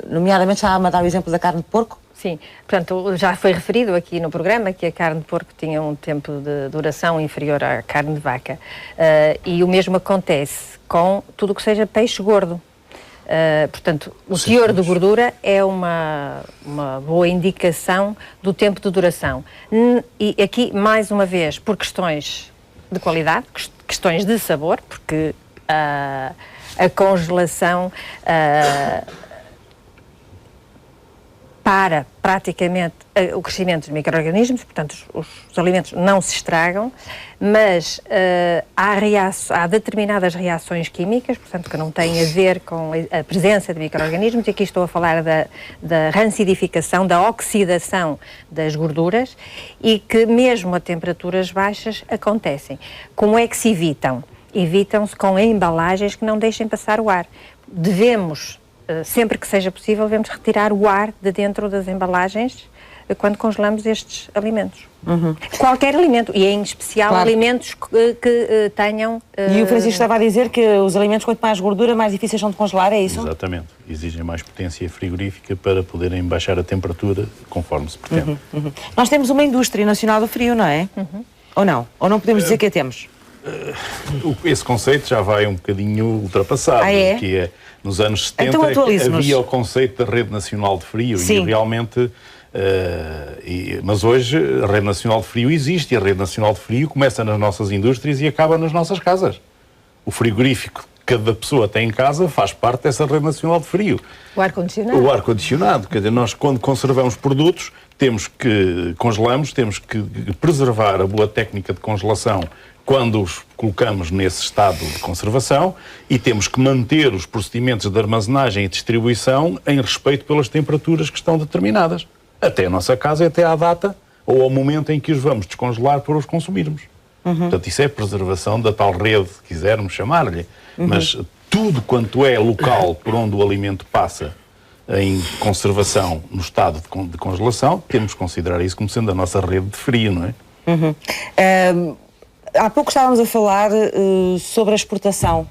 A: Nomeadamente, estava-me a dar o exemplo da carne de porco.
C: Sim, portanto, já foi referido aqui no programa que a carne de porco tinha um tempo de duração inferior à carne de vaca. E o mesmo acontece com tudo o que seja peixe gordo. Portanto, o teor de gordura é uma boa indicação do tempo de duração. E aqui, mais uma vez, por questões de qualidade, questões de sabor, porque a congelação para praticamente o crescimento dos micro-organismos, portanto os alimentos não se estragam, mas há determinadas reações químicas, portanto que não têm a ver com a presença de micro-organismos, e aqui estou a falar da rancidificação, da oxidação das gorduras, e que mesmo a temperaturas baixas acontecem. Como é que se evitam? Evitam-se com embalagens que não deixem passar o ar. Devemos, sempre que seja possível, devemos retirar o ar de dentro das embalagens quando congelamos estes alimentos. Qualquer alimento, e em especial
A: claro,
C: alimentos que tenham...
A: E o Francisco estava a dizer que os alimentos, quanto mais gordura, mais difíceis são de congelar, é isso?
E: Exatamente. Exigem mais potência frigorífica para poderem baixar a temperatura conforme se pretende.
A: Nós temos uma indústria nacional do frio, não é? Ou não? Ou não podemos dizer que a temos?
E: Esse conceito já vai um bocadinho ultrapassado, que é, nos anos 70
A: então,
E: havia o conceito da Rede Nacional de Frio.
A: Sim.
E: E realmente, mas hoje a Rede Nacional de Frio existe, e a Rede Nacional de Frio começa nas nossas indústrias e acaba nas nossas casas. O frigorífico que cada pessoa tem em casa faz parte dessa Rede Nacional de Frio.
C: O ar-condicionado.
E: O ar-condicionado, quer dizer, nós quando conservamos produtos, congelamos, temos que preservar a boa técnica de congelação quando os colocamos nesse estado de conservação, e temos que manter os procedimentos de armazenagem e distribuição em respeito pelas temperaturas que estão determinadas, até a nossa casa e até à data ou ao momento em que os vamos descongelar para os consumirmos. Portanto, isso é preservação da tal rede, se quisermos chamar-lhe, mas tudo quanto é local por onde o alimento passa em conservação no estado de congelação, temos que considerar isso como sendo a nossa rede de frio, não é?
A: Há pouco estávamos a falar sobre a exportação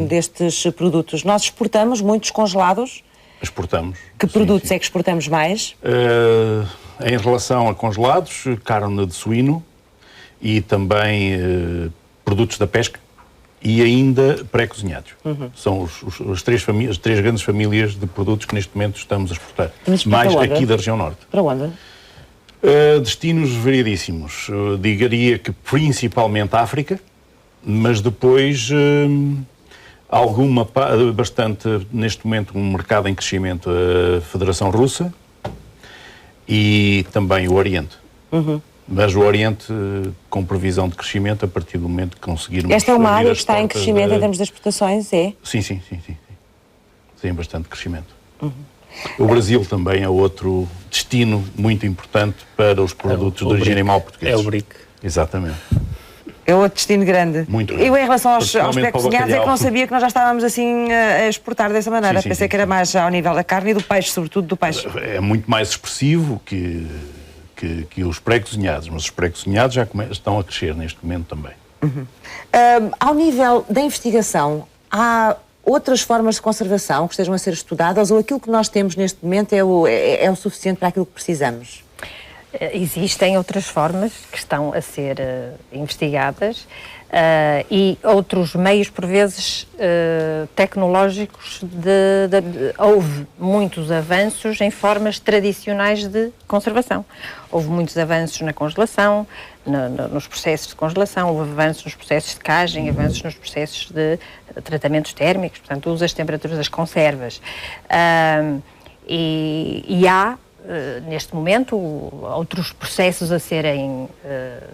A: destes produtos. Nós exportamos muitos congelados?
E: Exportamos.
A: Que produtos é que exportamos mais?
E: Em relação a congelados, carne de suíno e também produtos da pesca e ainda pré-cozinhados. São as três grandes famílias de produtos que neste momento estamos a exportar. Mais aqui da região norte.
A: Para onde?
E: Destinos variadíssimos. Diria que principalmente África, mas depois bastante, neste momento, um mercado em crescimento, a Federação Russa e também o Oriente. Mas o Oriente com previsão de crescimento a partir do momento que conseguirmos...
A: Esta é uma área que está em crescimento em termos de exportações, é?
E: Sim. Tem bastante crescimento. O Brasil também é outro destino muito importante para os produtos de origem animal portugueses.
F: É o BRIC.
E: Exatamente.
A: É outro destino grande.
E: Muito grande.
A: Eu, em relação aos pré-cozinhados, é que não sabia que nós já estávamos assim a exportar dessa maneira. Pensei que era mais ao nível da carne e do peixe, sobretudo do peixe.
E: É muito mais expressivo que os pré-cozinhados, mas os pré-cozinhados já estão a crescer neste momento também.
A: Ao nível da investigação, há outras formas de conservação que estejam a ser estudadas, ou aquilo que nós temos neste momento é o suficiente para aquilo que precisamos?
C: Existem outras formas que estão a ser investigadas e outros meios, por vezes, tecnológicos. Houve muitos avanços em formas tradicionais de conservação. Houve muitos avanços na congelação, nos processos de congelação, houve avanços nos processos de cagem, avanços nos processos de tratamentos térmicos, portanto, usa as temperaturas das conservas. E há, neste momento, outros processos a serem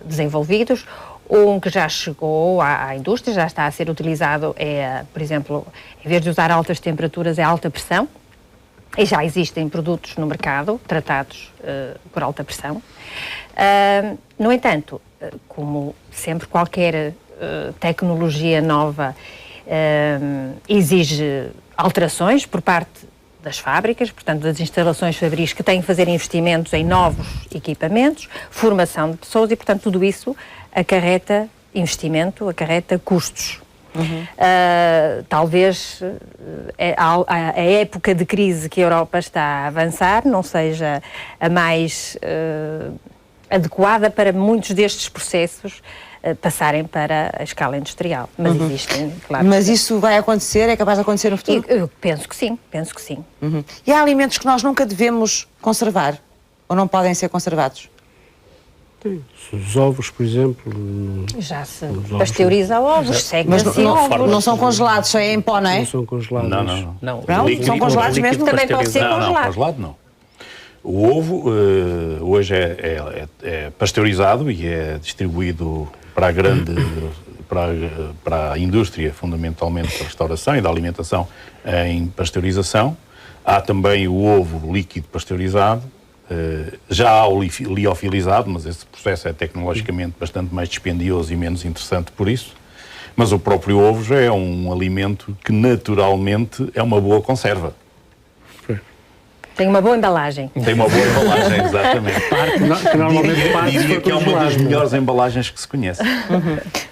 C: desenvolvidos. Um que já chegou à indústria, já está a ser utilizado, por exemplo, em vez de usar altas temperaturas, é alta pressão. E já existem produtos no mercado tratados por alta pressão. No entanto, como sempre qualquer tecnologia nova exige alterações por parte das fábricas, portanto das instalações fabris que têm que fazer investimentos em novos equipamentos, formação de pessoas e, portanto, tudo isso acarreta investimento, acarreta custos. Talvez a época de crise que a Europa está a avançar não seja a mais adequada para muitos destes processos passarem para a escala industrial, mas existem, claro.
A: Mas isso vai acontecer? É capaz de acontecer no futuro?
C: Eu penso que sim, penso que sim.
A: E há alimentos que nós nunca devemos conservar? Ou não podem ser conservados?
D: Os ovos, por exemplo.
C: Já se pasteuriza ovos, seca-se ovos.
A: Não são congelados, é em pó, não é?
D: Não são congelados.
E: Não.
A: São congelados mesmo?
C: Também pode ser congelado.
E: Não, congelado não. O ovo hoje é pasteurizado e é distribuído para a indústria, fundamentalmente da restauração e da alimentação, em pasteurização. Há também o ovo líquido pasteurizado. Já há o liofilizado, mas esse processo é tecnologicamente bastante mais dispendioso e menos interessante por isso. Mas o próprio ovo já é um alimento que naturalmente é uma boa conserva.
C: Tem uma boa embalagem.
E: Tem uma boa embalagem, exatamente. Diria que é uma das melhores embalagens que se conhece.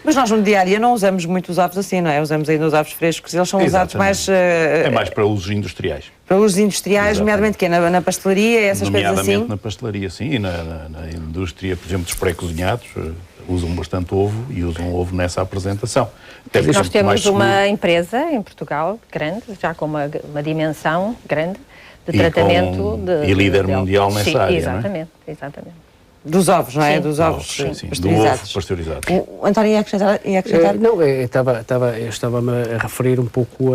A: Mas nós no dia a dia não usamos muito os ovos assim, não é? Usamos ainda os ovos frescos, eles são usados mais...
E: É mais para usos industriais.
A: Para usos industriais, nomeadamente que é na pastelaria, essas coisas assim?
E: Nomeadamente na pastelaria, sim, e na indústria, por exemplo, dos pré-cozinhados, usam bastante ovo e usam ovo nessa apresentação.
C: Nós temos uma empresa em Portugal, grande, já com uma dimensão grande, de tratamento
E: e líder mundial nessa área,
C: exatamente,
E: não é?
C: exatamente.
A: Dos ovos, não é? Dos ovos
E: pasteurizados. Do ovo pasteurizado.
A: O António ia acrescentar?
D: Não, eu estava-me a referir um pouco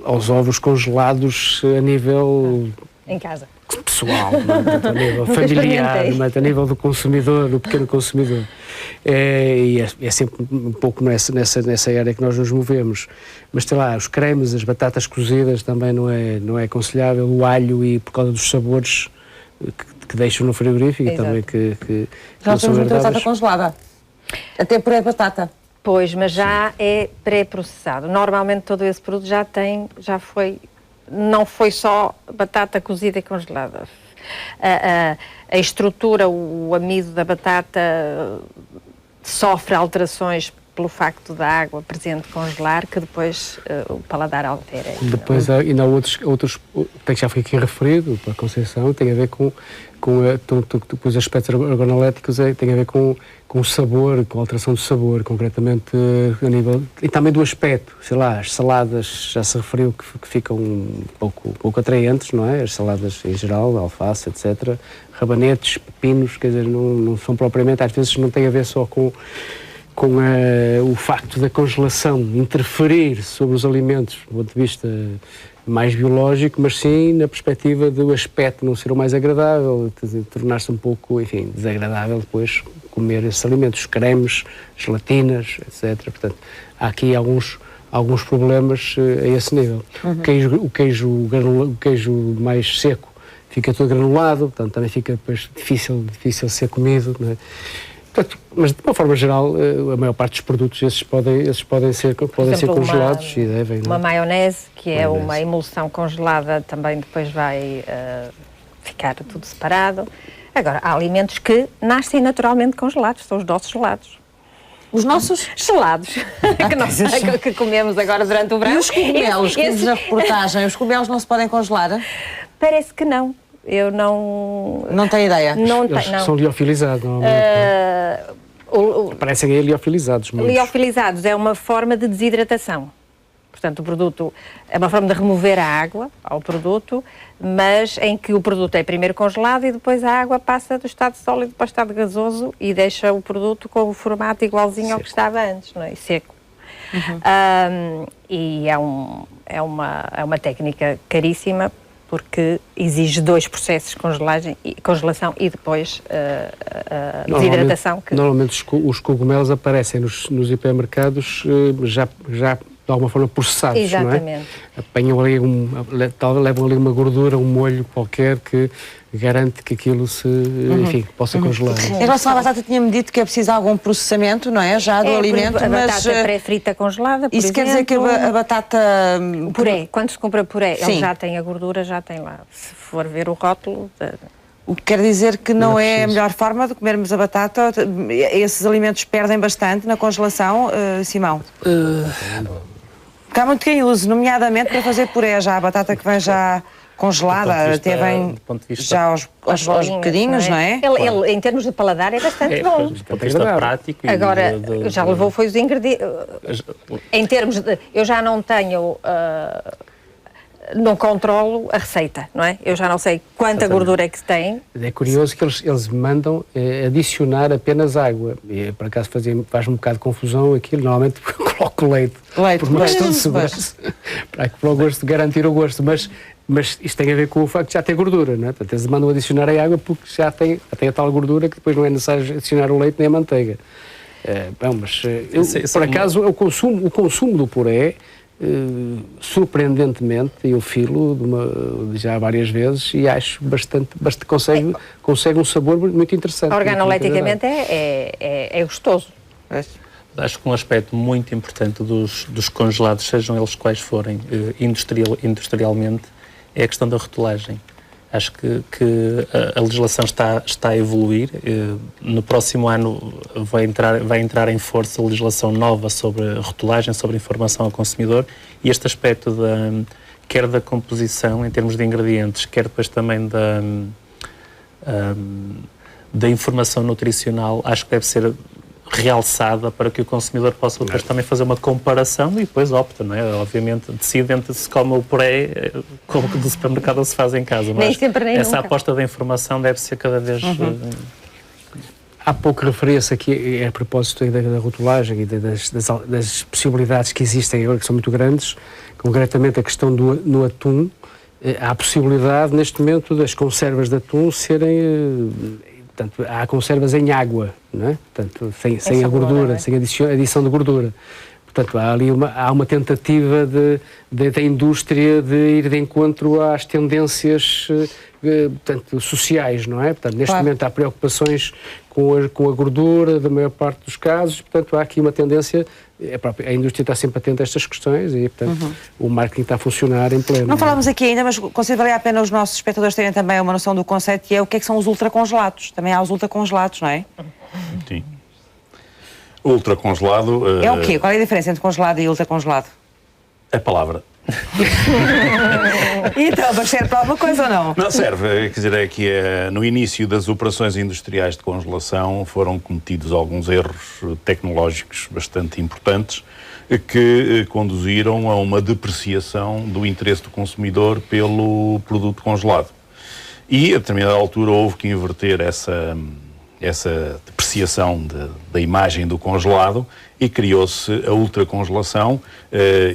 D: aos ovos congelados a nível...
C: Em casa.
D: Pessoal, a nível familiar, a nível do consumidor, do pequeno consumidor. E é sempre um pouco nessa área que nós nos movemos. Mas sei lá, os cremes, as batatas cozidas também não é aconselhável, o alho e por causa dos sabores que deixam no frigorífico e também que
A: nós temos muita batata congelada, até puré de batata.
C: Pois, mas já é pré-processado. Normalmente todo esse produto não foi só batata cozida e congelada. A estrutura, o amido da batata sofre alterações pelo facto da água presente congelar, que depois o paladar altera.
D: Depois ainda há outros que já foi aqui referido, para a Conceição, tem a ver com os aspectos organoléticos, tem a ver com o sabor, com a alteração do sabor, concretamente a nível... E também do aspecto, sei lá, as saladas, já se referiu que ficam um pouco atraentes, não é? As saladas em geral, alface, etc. Rabanetes, pepinos, quer dizer, não são propriamente, às vezes não tem a ver só com o facto da congelação interferir sobre os alimentos do ponto de vista mais biológico, mas sim na perspectiva do aspecto não ser o mais agradável, tornar-se um pouco, enfim, desagradável depois comer esses alimentos, cremes, gelatinas, etc. Portanto, há aqui alguns problemas a esse nível. O queijo mais seco fica todo granulado, portanto também fica depois difícil de ser comido, não é? Portanto, mas de uma forma geral, a maior parte dos produtos esses podem ser congelados e devem.
C: Uma maionese, que é uma emulsão congelada, também depois vai ficar tudo separado. Agora, há alimentos que nascem naturalmente congelados, são os nossos gelados.
A: Os nossos?
C: Gelados, que comemos agora durante o verão.
A: E os cogumelos, que diz na reportagem, os cogumelos não se podem congelar?
C: Parece que não. Eu não...
A: Não tenho ideia.
D: Eles são liofilizados, normalmente. Parecem liofilizados.
C: Liofilizados é uma forma de desidratação. Portanto, o produto é uma forma de remover a água ao produto, mas em que o produto é primeiro congelado e depois a água passa do estado sólido para o estado gasoso e deixa o produto com o formato igualzinho ao que estava antes, não é? Seco. E é uma técnica caríssima porque exige 2 processos de congelação e depois desidratação.
D: Normalmente os cogumelos aparecem nos hipermercados já de alguma forma processados.
C: Exatamente.
D: Não é? Apanham ali levam ali uma gordura, um molho qualquer que garante que aquilo possa congelar.
A: Em relação à batata, tinha-me dito que é preciso algum processamento, não é? Já do alimento,
C: a
A: mas...
C: batata pré-frita congelada, por
A: isso
C: exemplo.
A: Quer dizer que a batata...
C: O puré, quando se compra puré,
A: Sim.
C: ele já tem a gordura, já tem lá. Se for ver o rótulo...
A: O que quer dizer que não é a
D: preciso.
A: melhor forma de comermos a batata? Esses alimentos perdem bastante na congelação, Simão? Porque há muito quem use, nomeadamente para fazer puré, já a batata que vem já congelada, até vem já aos bocadinhos, não é?
C: Ele, em termos de paladar, é bastante bom.
F: Do ponto de vista prático.
C: Agora, já levou foi os ingredientes. Em termos de... Eu já não tenho... não controlo a receita, não é? Eu já não sei quanta gordura é que tem.
D: É curioso que eles mandam adicionar apenas água. E, por acaso faz um bocado de confusão aquilo. Normalmente coloco leite por uma questão de segurança. Para o gosto, garantir o gosto. Mas isto tem a ver com o facto de já ter gordura, não é? Portanto, eles mandam adicionar a água porque já tem a tal gordura que depois não é necessário adicionar o leite nem a manteiga. Por acaso, o consumo do puré, surpreendentemente, eu filo já várias vezes e acho consegue um sabor muito interessante.
C: Organoleticamente é gostoso.
F: Acho que um aspecto muito importante dos congelados, sejam eles quais forem, industrialmente, é a questão da rotulagem. Acho que a legislação está a evoluir. No próximo ano vai entrar em força a legislação nova sobre rotulagem, sobre informação ao consumidor, e este aspecto quer da composição em termos de ingredientes, quer depois também da informação nutricional, acho que deve ser realçada para que o consumidor possa depois também fazer uma comparação e depois opta, não é? Obviamente decide entre se come o puré como que do supermercado se faz em casa, mas
C: nem sempre, nem
F: essa
C: nunca.
F: aposta da informação deve ser cada vez...
D: Há pouco referência aqui a propósito da rotulagem e das possibilidades que existem agora, que são muito grandes, concretamente a questão no atum. Há a possibilidade neste momento das conservas de atum serem... Portanto, há conservas em água, não é? Portanto, sem a gordura, é? Sem adição de gordura. Portanto, há uma tentativa da indústria de ir de encontro às tendências sociais, não é? Portanto, neste momento há preocupações com a gordura da maior parte dos casos, portanto, há aqui uma tendência, a indústria está sempre atenta a estas questões e, portanto, o marketing está a funcionar em pleno.
A: Não falámos aqui ainda, mas considero valer a pena os nossos espectadores terem também uma noção do conceito, que é o que são os ultracongelados. Também há os ultracongelados, não é?
E: Sim. Ultracongelado...
A: É o quê? Qual é a diferença entre congelado e ultracongelado?
E: A palavra.
A: Então, mas serve para alguma coisa ou não?
E: Não serve, quer dizer, é que no início das operações industriais de congelação foram cometidos alguns erros tecnológicos bastante importantes que conduziram a uma depreciação do interesse do consumidor pelo produto congelado. E a determinada altura houve que inverter essa depreciação da imagem do congelado e criou-se a ultracongelação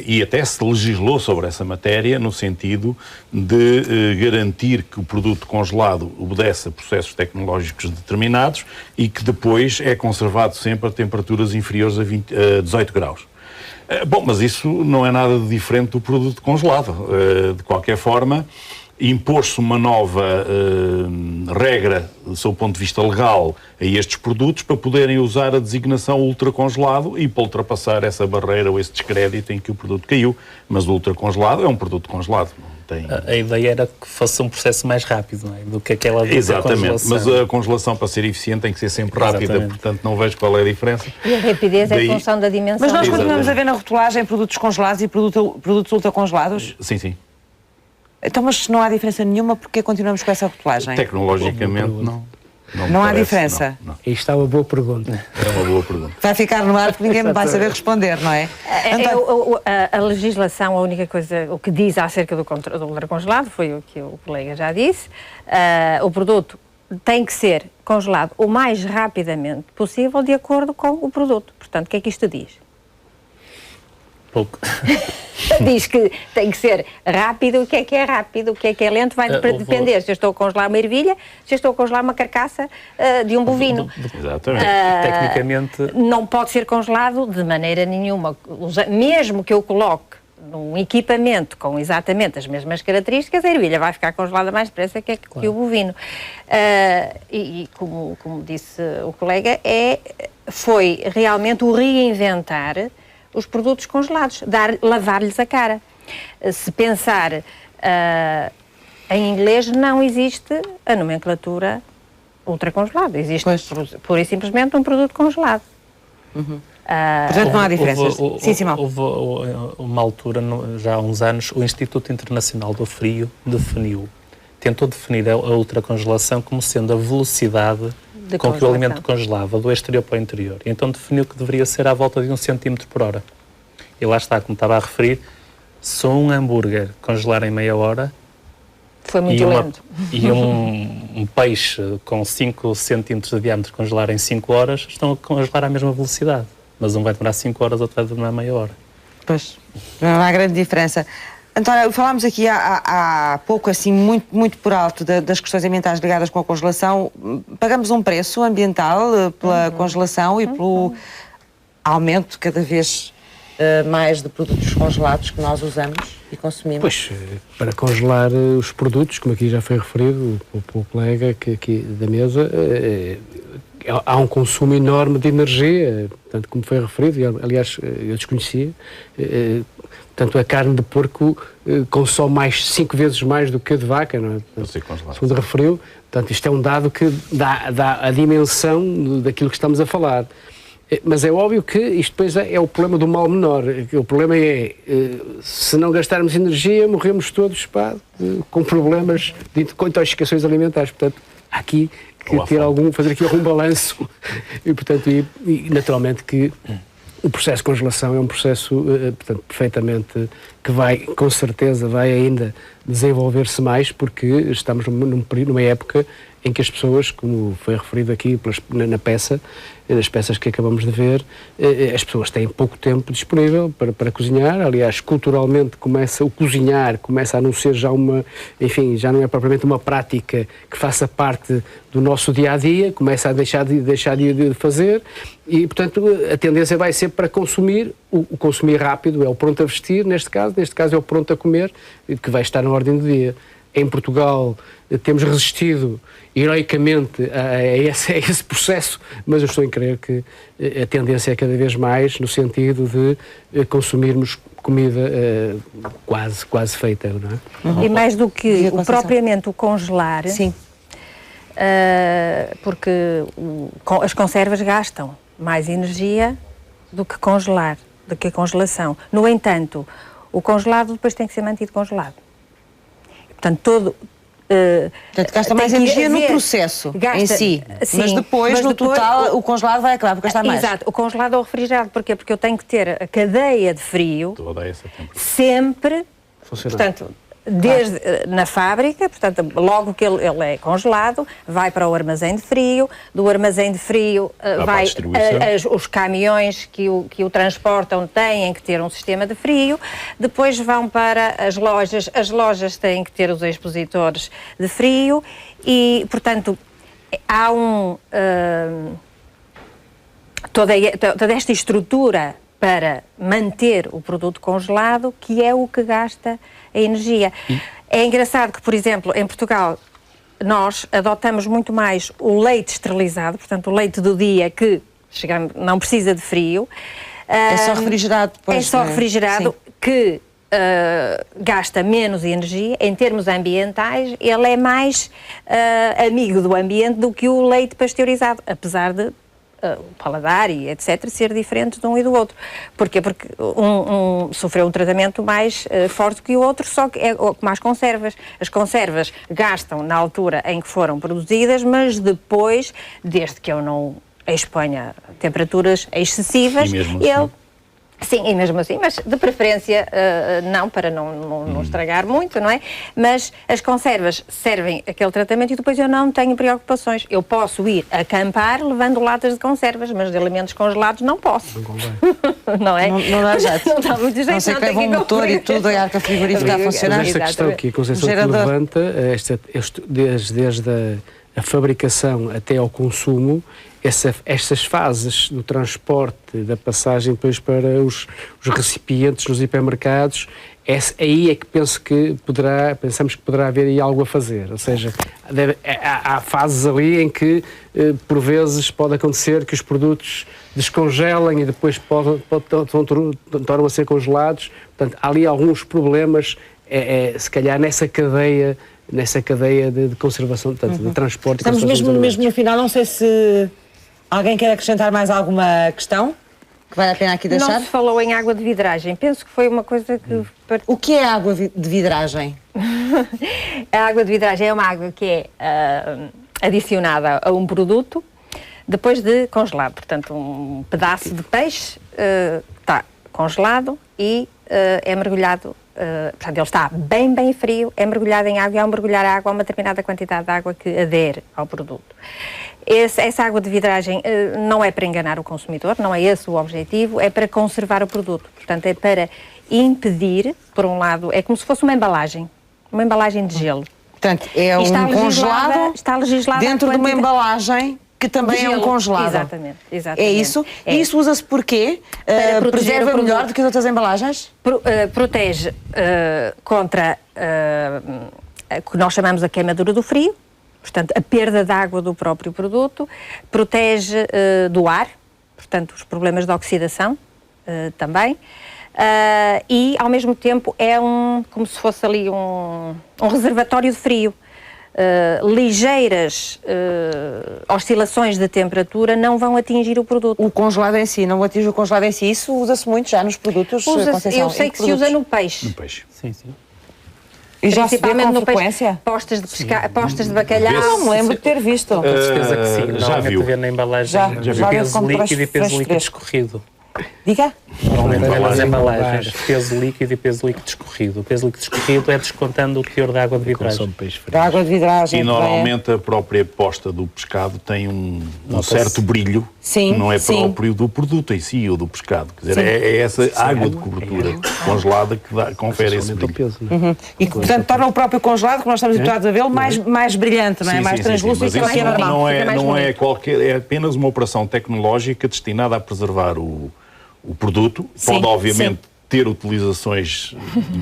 E: e até se legislou sobre essa matéria no sentido de garantir que o produto congelado obedece a processos tecnológicos determinados e que depois é conservado sempre a temperaturas inferiores a 18 graus. Bom, mas isso não é nada de diferente do produto congelado. De qualquer forma, impôs-se uma nova regra, do seu ponto de vista legal, a estes produtos para poderem usar a designação ultracongelado e para ultrapassar essa barreira ou esse descrédito em que o produto caiu. Mas o ultracongelado é um produto congelado. Não tem...
F: A ideia era que fosse um processo mais rápido, não é? Do que aquela
E: Exatamente, mas a congelação para ser eficiente tem que ser sempre rápida, portanto não vejo qual é a diferença.
C: E a rapidez é a função da dimensão.
A: Mas nós continuamos a ver na rotulagem produtos congelados e produtos ultracongelados?
E: Sim, sim.
A: Então, mas se não há diferença nenhuma, porque continuamos com essa rotulagem?
E: Tecnologicamente,
A: não há diferença?
E: Não.
D: Aí está uma boa pergunta.
E: É uma boa pergunta.
A: Vai ficar no ar porque ninguém me vai saber responder, não é?
C: A legislação, a única coisa, o que diz acerca do ultracongelado, foi o que o colega já disse, o produto tem que ser congelado o mais rapidamente possível de acordo com o produto. Portanto, o que é que isto diz?
F: Pouco.
C: Diz que tem que ser rápido. O que é rápido? O que é lento? Vai depender se eu estou a congelar uma ervilha, se eu estou a congelar uma carcaça de um bovino.
E: Exatamente.
F: Tecnicamente...
C: Não pode ser congelado de maneira nenhuma. Mesmo que eu coloque num equipamento com exatamente as mesmas características, a ervilha vai ficar congelada mais depressa que o bovino. Como disse o colega, foi realmente o reinventar os produtos congelados, lavar-lhes a cara. Se pensar em inglês, não existe a nomenclatura ultracongelado. Existe pura e simplesmente um produto congelado.
A: Portanto, não há diferenças.
F: Houve uma altura, já há uns anos, o Instituto Internacional do Frio tentou definir a ultracongelação como sendo a velocidade com que o alimento congelava do exterior para o interior. E então definiu que deveria ser à volta de 1 cm/hora. E lá está, como estava a referir, se um hambúrguer congelar em meia hora...
C: Foi muito lento.
F: E um peixe com 5 centímetros de diâmetro congelar em 5 horas, estão a congelar à mesma velocidade. Mas um vai demorar 5 horas, outro vai demorar meia hora.
A: Pois, não há grande diferença. António, falámos aqui há pouco, assim, muito por alto, das questões ambientais ligadas com a congelação. Pagamos um preço ambiental pela congelação e pelo aumento cada vez mais de produtos congelados que nós usamos e consumimos.
D: Pois, para congelar os produtos, como aqui já foi referido pelo colega aqui da mesa, há um consumo enorme de energia, tanto como foi referido, e aliás eu desconhecia, portanto a carne de porco consome 5 vezes mais do que a de vaca, não é? Segundo referiu, portanto isto é um dado que dá a dimensão daquilo que estamos a falar. Mas é óbvio que isto depois é o problema do mal menor. O problema é, se não gastarmos energia, morremos todos com problemas com intoxicações alimentares. Portanto, há aqui que fazer aqui algum balanço e, portanto, naturalmente que o processo de congelação é um processo, portanto, perfeitamente, que vai, com certeza, vai ainda desenvolver-se mais, porque estamos numa época em que as pessoas, como foi referido aqui nas peças que acabamos de ver, as pessoas têm pouco tempo disponível para cozinhar. Aliás, culturalmente o cozinhar começa a não ser já já não é propriamente uma prática que faça parte do nosso dia-a-dia, começa a deixar de fazer e, portanto, a tendência vai ser para consumir, o consumir rápido, é o pronto a vestir, neste caso é o pronto a comer, que vai estar na ordem do dia. Em Portugal temos resistido heroicamente a esse processo, mas eu estou em crer que a tendência é cada vez mais no sentido de consumirmos comida quase feita, não é?
C: E mais do que propriamente o congelar,
A: sim,
C: porque as conservas gastam mais energia do que congelar, do que a congelação. No entanto, o congelado depois tem que ser mantido congelado. Portanto,
A: portanto, gasta mais energia no processo em si, sim, mas depois, no total, o congelado vai acabar por gastar mais.
C: Exato, o congelado ou o refrigerado. Porquê? Porque eu tenho que ter a cadeia de frio sempre, portanto, desde na fábrica, portanto, logo que ele é congelado, vai para o armazém de frio, do armazém de frio os caminhões que o transportam têm que ter um sistema de frio, depois vão para as lojas têm que ter os expositores de frio e, portanto, há toda esta estrutura para manter o produto congelado, que é o que gasta a energia. É engraçado que, por exemplo, em Portugal, nós adotamos muito mais o leite esterilizado, portanto, o leite do dia que não precisa de frio.
A: É só refrigerado depois.
C: É só refrigerado, sim, que gasta menos energia. Em termos ambientais, ele é mais amigo do ambiente do que o leite pasteurizado, apesar de o paladar e etc. ser diferente de um e do outro. Porquê? Porque um sofreu um tratamento mais forte que o outro, só que é como as conservas. As conservas gastam na altura em que foram produzidas, mas depois, desde que eu não exponha temperaturas excessivas, Sim, e mesmo assim, mas de preferência não, para não estragar muito, não é? Mas as conservas servem aquele tratamento e depois eu não tenho preocupações. Eu posso ir acampar levando latas de conservas, mas de alimentos congelados não posso. Não é?
A: Não dá jeito.
C: Não dá muito jeito.
A: Não sei que leva um motor e tudo, a arca frigorífica a funcionar.
D: Mas esta questão que a Conceição te levanta, desde a fabricação até ao consumo, estas fases do transporte, da passagem depois para os recipientes nos hipermercados, aí é que pensamos que poderá haver aí algo a fazer. Ou seja, há fases ali em que, por vezes, pode acontecer que os produtos descongelem e depois tornam a ser congelados. Portanto, há ali alguns problemas, se calhar, nessa cadeia de conservação, portanto, de transporte.
A: Estamos mesmo no final, não sei se alguém quer acrescentar mais alguma questão que vale a pena aqui deixar?
C: Não se falou em água de vidragem. Penso que foi uma coisa que...
A: O que é água de vidragem?
C: A água de vidragem é uma água que é adicionada a um produto depois de congelado. Portanto, um pedaço de peixe está congelado e é mergulhado. Portanto, ele está bem frio, é mergulhado em água e ao mergulhar a água há uma determinada quantidade de água que adere ao produto. Essa água de vidragem não é para enganar o consumidor, não é esse o objetivo, é para conservar o produto. Portanto, é para impedir, por um lado, é como se fosse uma embalagem de gelo.
A: Portanto, é um congelado
C: está legislada
A: dentro de uma embalagem que também é um congelado.
C: Exatamente.
A: É isso?
C: É.
A: E isso usa-se porquê? Preserva melhor do que as outras embalagens?
C: Protege contra o que nós chamamos a queimadura do frio, portanto, a perda de água do próprio produto, protege do ar, portanto, os problemas de oxidação também, e, ao mesmo tempo, é como se fosse ali um reservatório de frio. Ligeiras oscilações de temperatura não vão atingir o produto.
A: O congelado em si, não atinge o congelado em si. Isso usa-se muito já nos produtos, Conceição?
C: Eu sei que se usa no peixe.
E: No peixe.
F: Sim.
A: E já se vê com
C: no
A: frequência?
C: Postas de pescar, postas de bacalhau.
A: Não me lembro de ter visto.
F: Com certeza que sim.
E: Já
F: Normalmente
E: viu.
F: vê na embalagem
A: Já
F: peso
A: vi.
F: líquido e peso líquido
A: Fresco.
F: escorrido.
A: Diga?
F: Normalmente vê nas embalagens peso líquido e peso líquido escorrido. O peso líquido escorrido é descontando o teor da água de vidragem.
A: Da água de vidragem.
E: E normalmente a própria posta do pescado tem um certo brilho
A: Sim,
E: que não é
A: sim.
E: próprio do produto em si ou do pescado. Quer dizer, é essa água de cobertura congelada que confere esse brilho.
D: Peso, não é?
A: E que, portanto, torna o próprio congelado, que nós estamos habituados a vê-lo, mais brilhante, não é? Mais translúcido,
E: Mas
A: que
E: isso
A: é normal.
E: não é qualquer, é apenas uma operação tecnológica destinada a preservar o produto.
A: Sim,
E: Pode, obviamente,
A: sim.
E: ter utilizações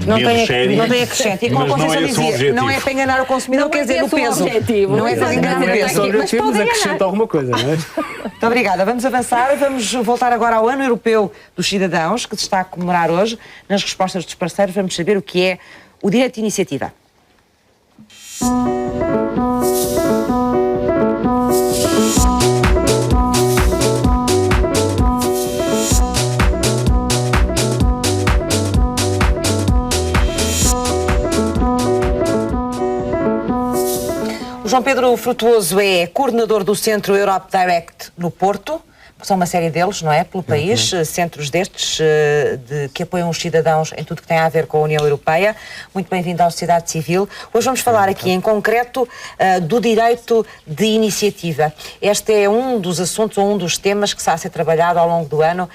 A: Não
E: menos sérias.
A: não tem acrescento. E como a
E: mas não é
A: Conceição
E: esse o
A: dizia,
E: objetivo.
A: não é para enganar o consumidor,
C: Não
A: quer
C: é
A: dizer, do
C: esse o
A: peso.
C: objetivo.
A: Não é para enganar o peso.
D: Mas acrescenta alguma coisa, não é?
A: Muito obrigada. Vamos avançar. Vamos voltar agora ao Ano Europeu dos Cidadãos, que se está a comemorar hoje. Nas respostas dos parceiros, vamos saber o que é o direito de iniciativa. O João Pedro Frutuoso é coordenador do Centro Europe Direct no Porto. São uma série deles, não é? Pelo país, centros destes que apoiam os cidadãos em tudo que tem a ver com a União Europeia. Muito bem-vindo à sociedade civil. Hoje vamos falar aqui em concreto do direito de iniciativa. Este é um dos assuntos ou um dos temas que está a ser trabalhado ao longo do ano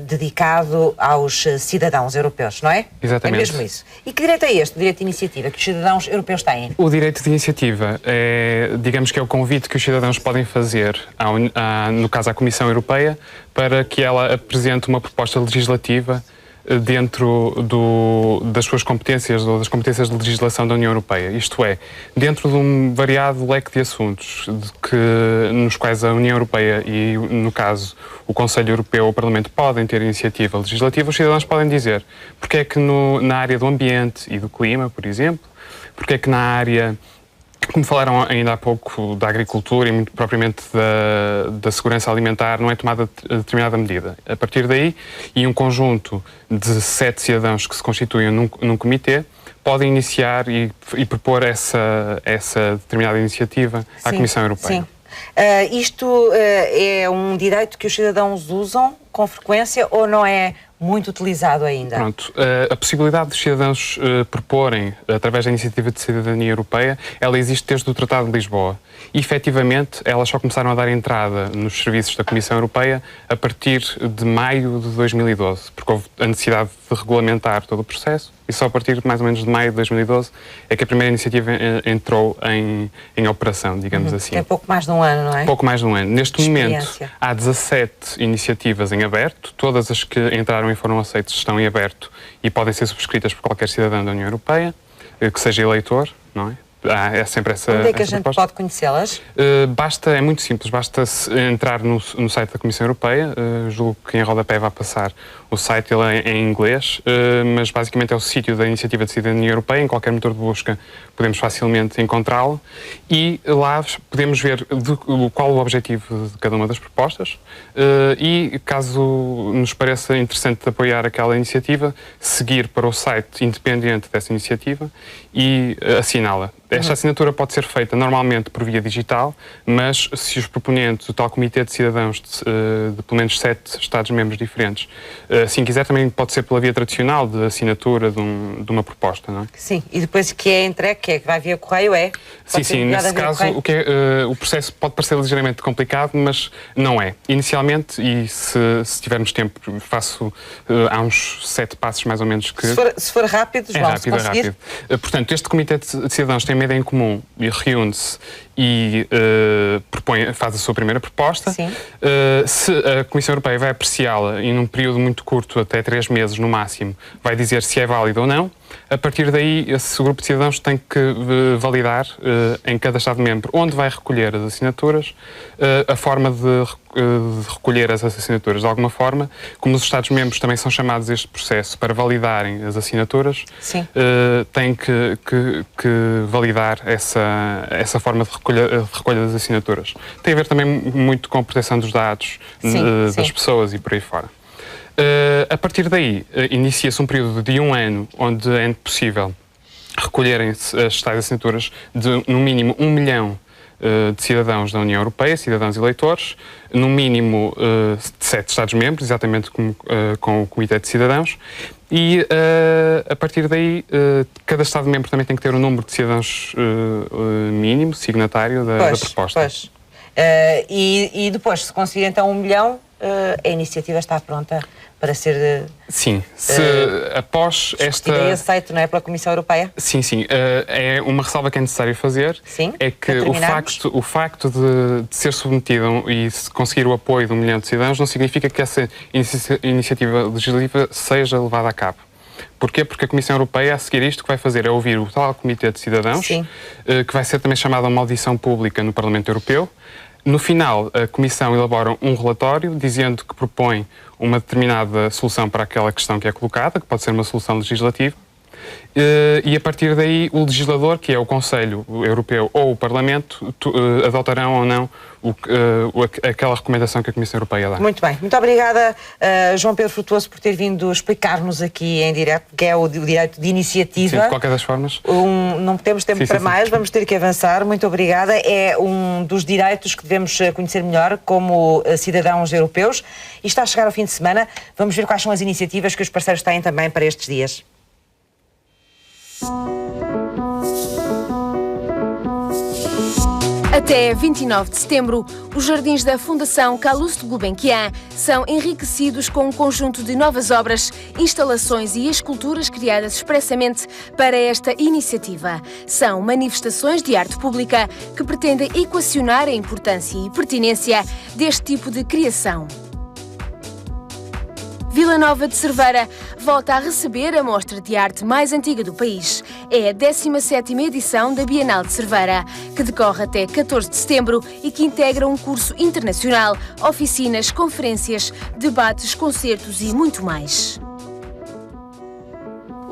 A: dedicado aos cidadãos europeus, não é?
I: Exatamente.
A: É mesmo isso. E que direito é este, o direito de iniciativa, que os cidadãos europeus têm?
I: O direito de iniciativa é, digamos que é o convite que os cidadãos podem fazer, no caso à Comissão Europeia, para que ela apresente uma proposta legislativa dentro das suas competências ou das competências de legislação da União Europeia. Isto é, dentro de um variado leque de assuntos nos quais a União Europeia e, no caso, o Conselho Europeu ou o Parlamento podem ter iniciativa legislativa, os cidadãos podem dizer porque é que na área do ambiente e do clima, por exemplo, porque é que na área, como falaram ainda há pouco, da agricultura e muito propriamente da segurança alimentar, não é tomada determinada medida. A partir daí, e um conjunto de 7 cidadãos que se constituem num comitê, podem iniciar e propor essa determinada iniciativa à Comissão Europeia.
A: Sim. Isto é um direito que os cidadãos usam com frequência ou não é muito utilizado ainda.
I: Pronto, a possibilidade dos cidadãos proporem, através da Iniciativa de Cidadania Europeia, ela existe desde o Tratado de Lisboa. E, efetivamente, elas só começaram a dar entrada nos serviços da Comissão Europeia a partir de maio de 2012, porque houve a necessidade de regulamentar todo o processo, e só a partir de mais ou menos de maio de 2012 é que a primeira iniciativa entrou em operação, digamos assim.
A: É pouco mais de um ano, não é?
I: Pouco mais de um ano. Neste momento há 17 iniciativas em aberto, todas as que entraram e foram aceitas estão em aberto e podem ser subscritas por qualquer cidadão da União Europeia, que seja eleitor, não é? É sempre essa.
A: Onde é que a gente
I: proposta.
A: pode conhecê-las?
I: É muito simples, basta entrar no site da Comissão Europeia, julgo que em rodapé vai passar o site, ele é em inglês, mas basicamente é o sítio da Iniciativa de Cidadania Europeia, em qualquer motor de busca podemos facilmente encontrá-lo e lá podemos ver qual o objetivo de cada uma das propostas e, caso nos pareça interessante apoiar aquela iniciativa, seguir para o site independente dessa iniciativa e assiná-la. Esta assinatura pode ser feita normalmente por via digital, mas se os proponentes, o tal Comitê de Cidadãos de pelo menos 7 Estados-membros diferentes, assim quiser, também pode ser pela via tradicional de assinatura de uma proposta, não é?
A: Sim, e depois que é entregue, que vai via correio, é?
I: Sim, nesse caso o processo pode parecer ligeiramente complicado, mas não é. Inicialmente, e se tivermos tempo, faço há uns 7 passos mais ou menos que...
A: Se for rápido, João,
I: é rápido. Portanto, este Comitê de Cidadãos tem uma ideia em comum e reúne-se e faz a sua primeira proposta.
A: Sim.
I: Se a Comissão Europeia vai apreciá-la e num período muito curto, até 3 meses no máximo, vai dizer se é válido ou não. A partir daí, esse grupo de cidadãos tem que validar em cada Estado-membro onde vai recolher as assinaturas, a forma de recolher as assinaturas. De alguma forma, como os Estados-membros também são chamados a este processo para validarem as assinaturas, têm que validar essa forma de recolha das assinaturas. Tem a ver também muito com a proteção dos dados das pessoas e por aí fora. A partir daí, inicia-se um período de 1 ano onde é possível recolherem-se as tais assinaturas de, no mínimo, 1 milhão de cidadãos da União Europeia, cidadãos eleitores, no mínimo de 7 Estados-membros, exatamente como com o Comitê de Cidadãos, e a partir daí cada Estado-membro também tem que ter um número de cidadãos mínimo, signatário da proposta.
A: Pois. E depois, se conseguir então 1 milhão, a iniciativa está pronta para ser...
I: Sim, após esta...
A: E aceito, não é, pela Comissão Europeia?
I: Sim. É uma ressalva que é necessário fazer.
A: Sim,
I: é que o facto de ser submetido e conseguir o apoio de 1 milhão de cidadãos não significa que essa iniciativa legislativa seja levada a cabo. Porquê? Porque a Comissão Europeia, a seguir isto, que vai fazer é ouvir o tal Comitê de Cidadãos, que vai ser também chamada uma audição pública no Parlamento Europeu. No final, a Comissão elabora um relatório dizendo que propõe uma determinada solução para aquela questão que é colocada, que pode ser uma solução legislativa, e a partir daí o legislador, que é o Conselho Europeu ou o Parlamento, adotarão ou não aquela recomendação que a Comissão Europeia dá.
A: Muito bem. Muito obrigada, João Pedro Frutuoso, por ter vindo explicar-nos aqui em direto, que é o direito de iniciativa.
I: Sim, de qualquer das formas.
A: Não temos tempo para mais, vamos ter que avançar. Muito obrigada. É um dos direitos que devemos conhecer melhor como cidadãos europeus. E está a chegar ao fim de semana. Vamos ver quais são as iniciativas que os parceiros têm também para estes dias.
B: Até 29 de setembro, os jardins da Fundação Calouste Gulbenkian são enriquecidos com um conjunto de novas obras, instalações e esculturas criadas expressamente para esta iniciativa. São manifestações de arte pública que pretendem equacionar a importância e pertinência deste tipo de criação. Vila Nova de Cerveira volta a receber a mostra de arte mais antiga do país. É a 17ª edição da Bienal de Cerveira, que decorre até 14 de setembro e que integra um curso internacional, oficinas, conferências, debates, concertos e muito mais.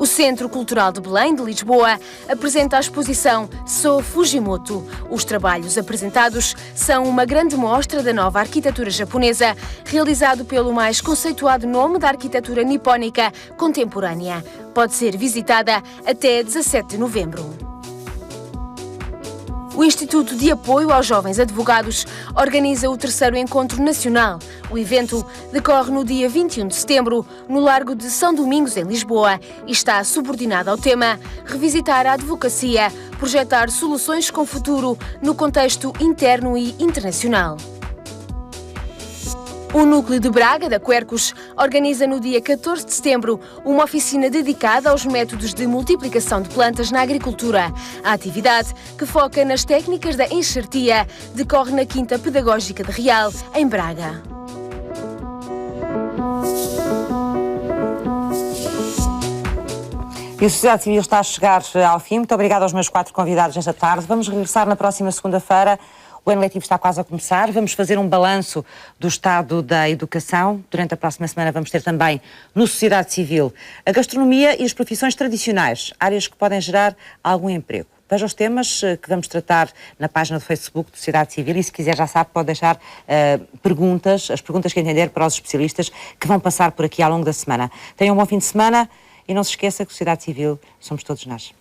B: O Centro Cultural de Belém, de Lisboa, apresenta a exposição Sou Fujimoto. Os trabalhos apresentados são uma grande mostra da nova arquitetura japonesa, realizado pelo mais conceituado nome da arquitetura nipónica contemporânea. Pode ser visitada até 17 de novembro.
J: O Instituto de Apoio aos Jovens Advogados organiza o 3º Encontro Nacional. O evento decorre no dia 21 de setembro, no Largo de São Domingos, em Lisboa, e está subordinado ao tema Revisitar a Advocacia, projetar soluções com futuro no contexto interno e internacional. O Núcleo de Braga, da Quercus, organiza no dia 14 de setembro uma oficina dedicada aos métodos de multiplicação de plantas na agricultura. A atividade, que foca nas técnicas da enxertia, decorre na Quinta Pedagógica de Real, em Braga.
A: E a Sociedade Civil está a chegar ao fim. Muito obrigada aos meus 4 convidados esta tarde. Vamos regressar na próxima segunda-feira. O ano letivo está quase a começar. Vamos fazer um balanço do estado da educação. Durante a próxima semana vamos ter também, no Sociedade Civil, a gastronomia e as profissões tradicionais, áreas que podem gerar algum emprego. Veja os temas que vamos tratar na página do Facebook do Sociedade Civil e, se quiser, já sabe, pode deixar perguntas, as perguntas que entender para os especialistas que vão passar por aqui ao longo da semana. Tenham um bom fim de semana e não se esqueça que Sociedade Civil somos todos nós.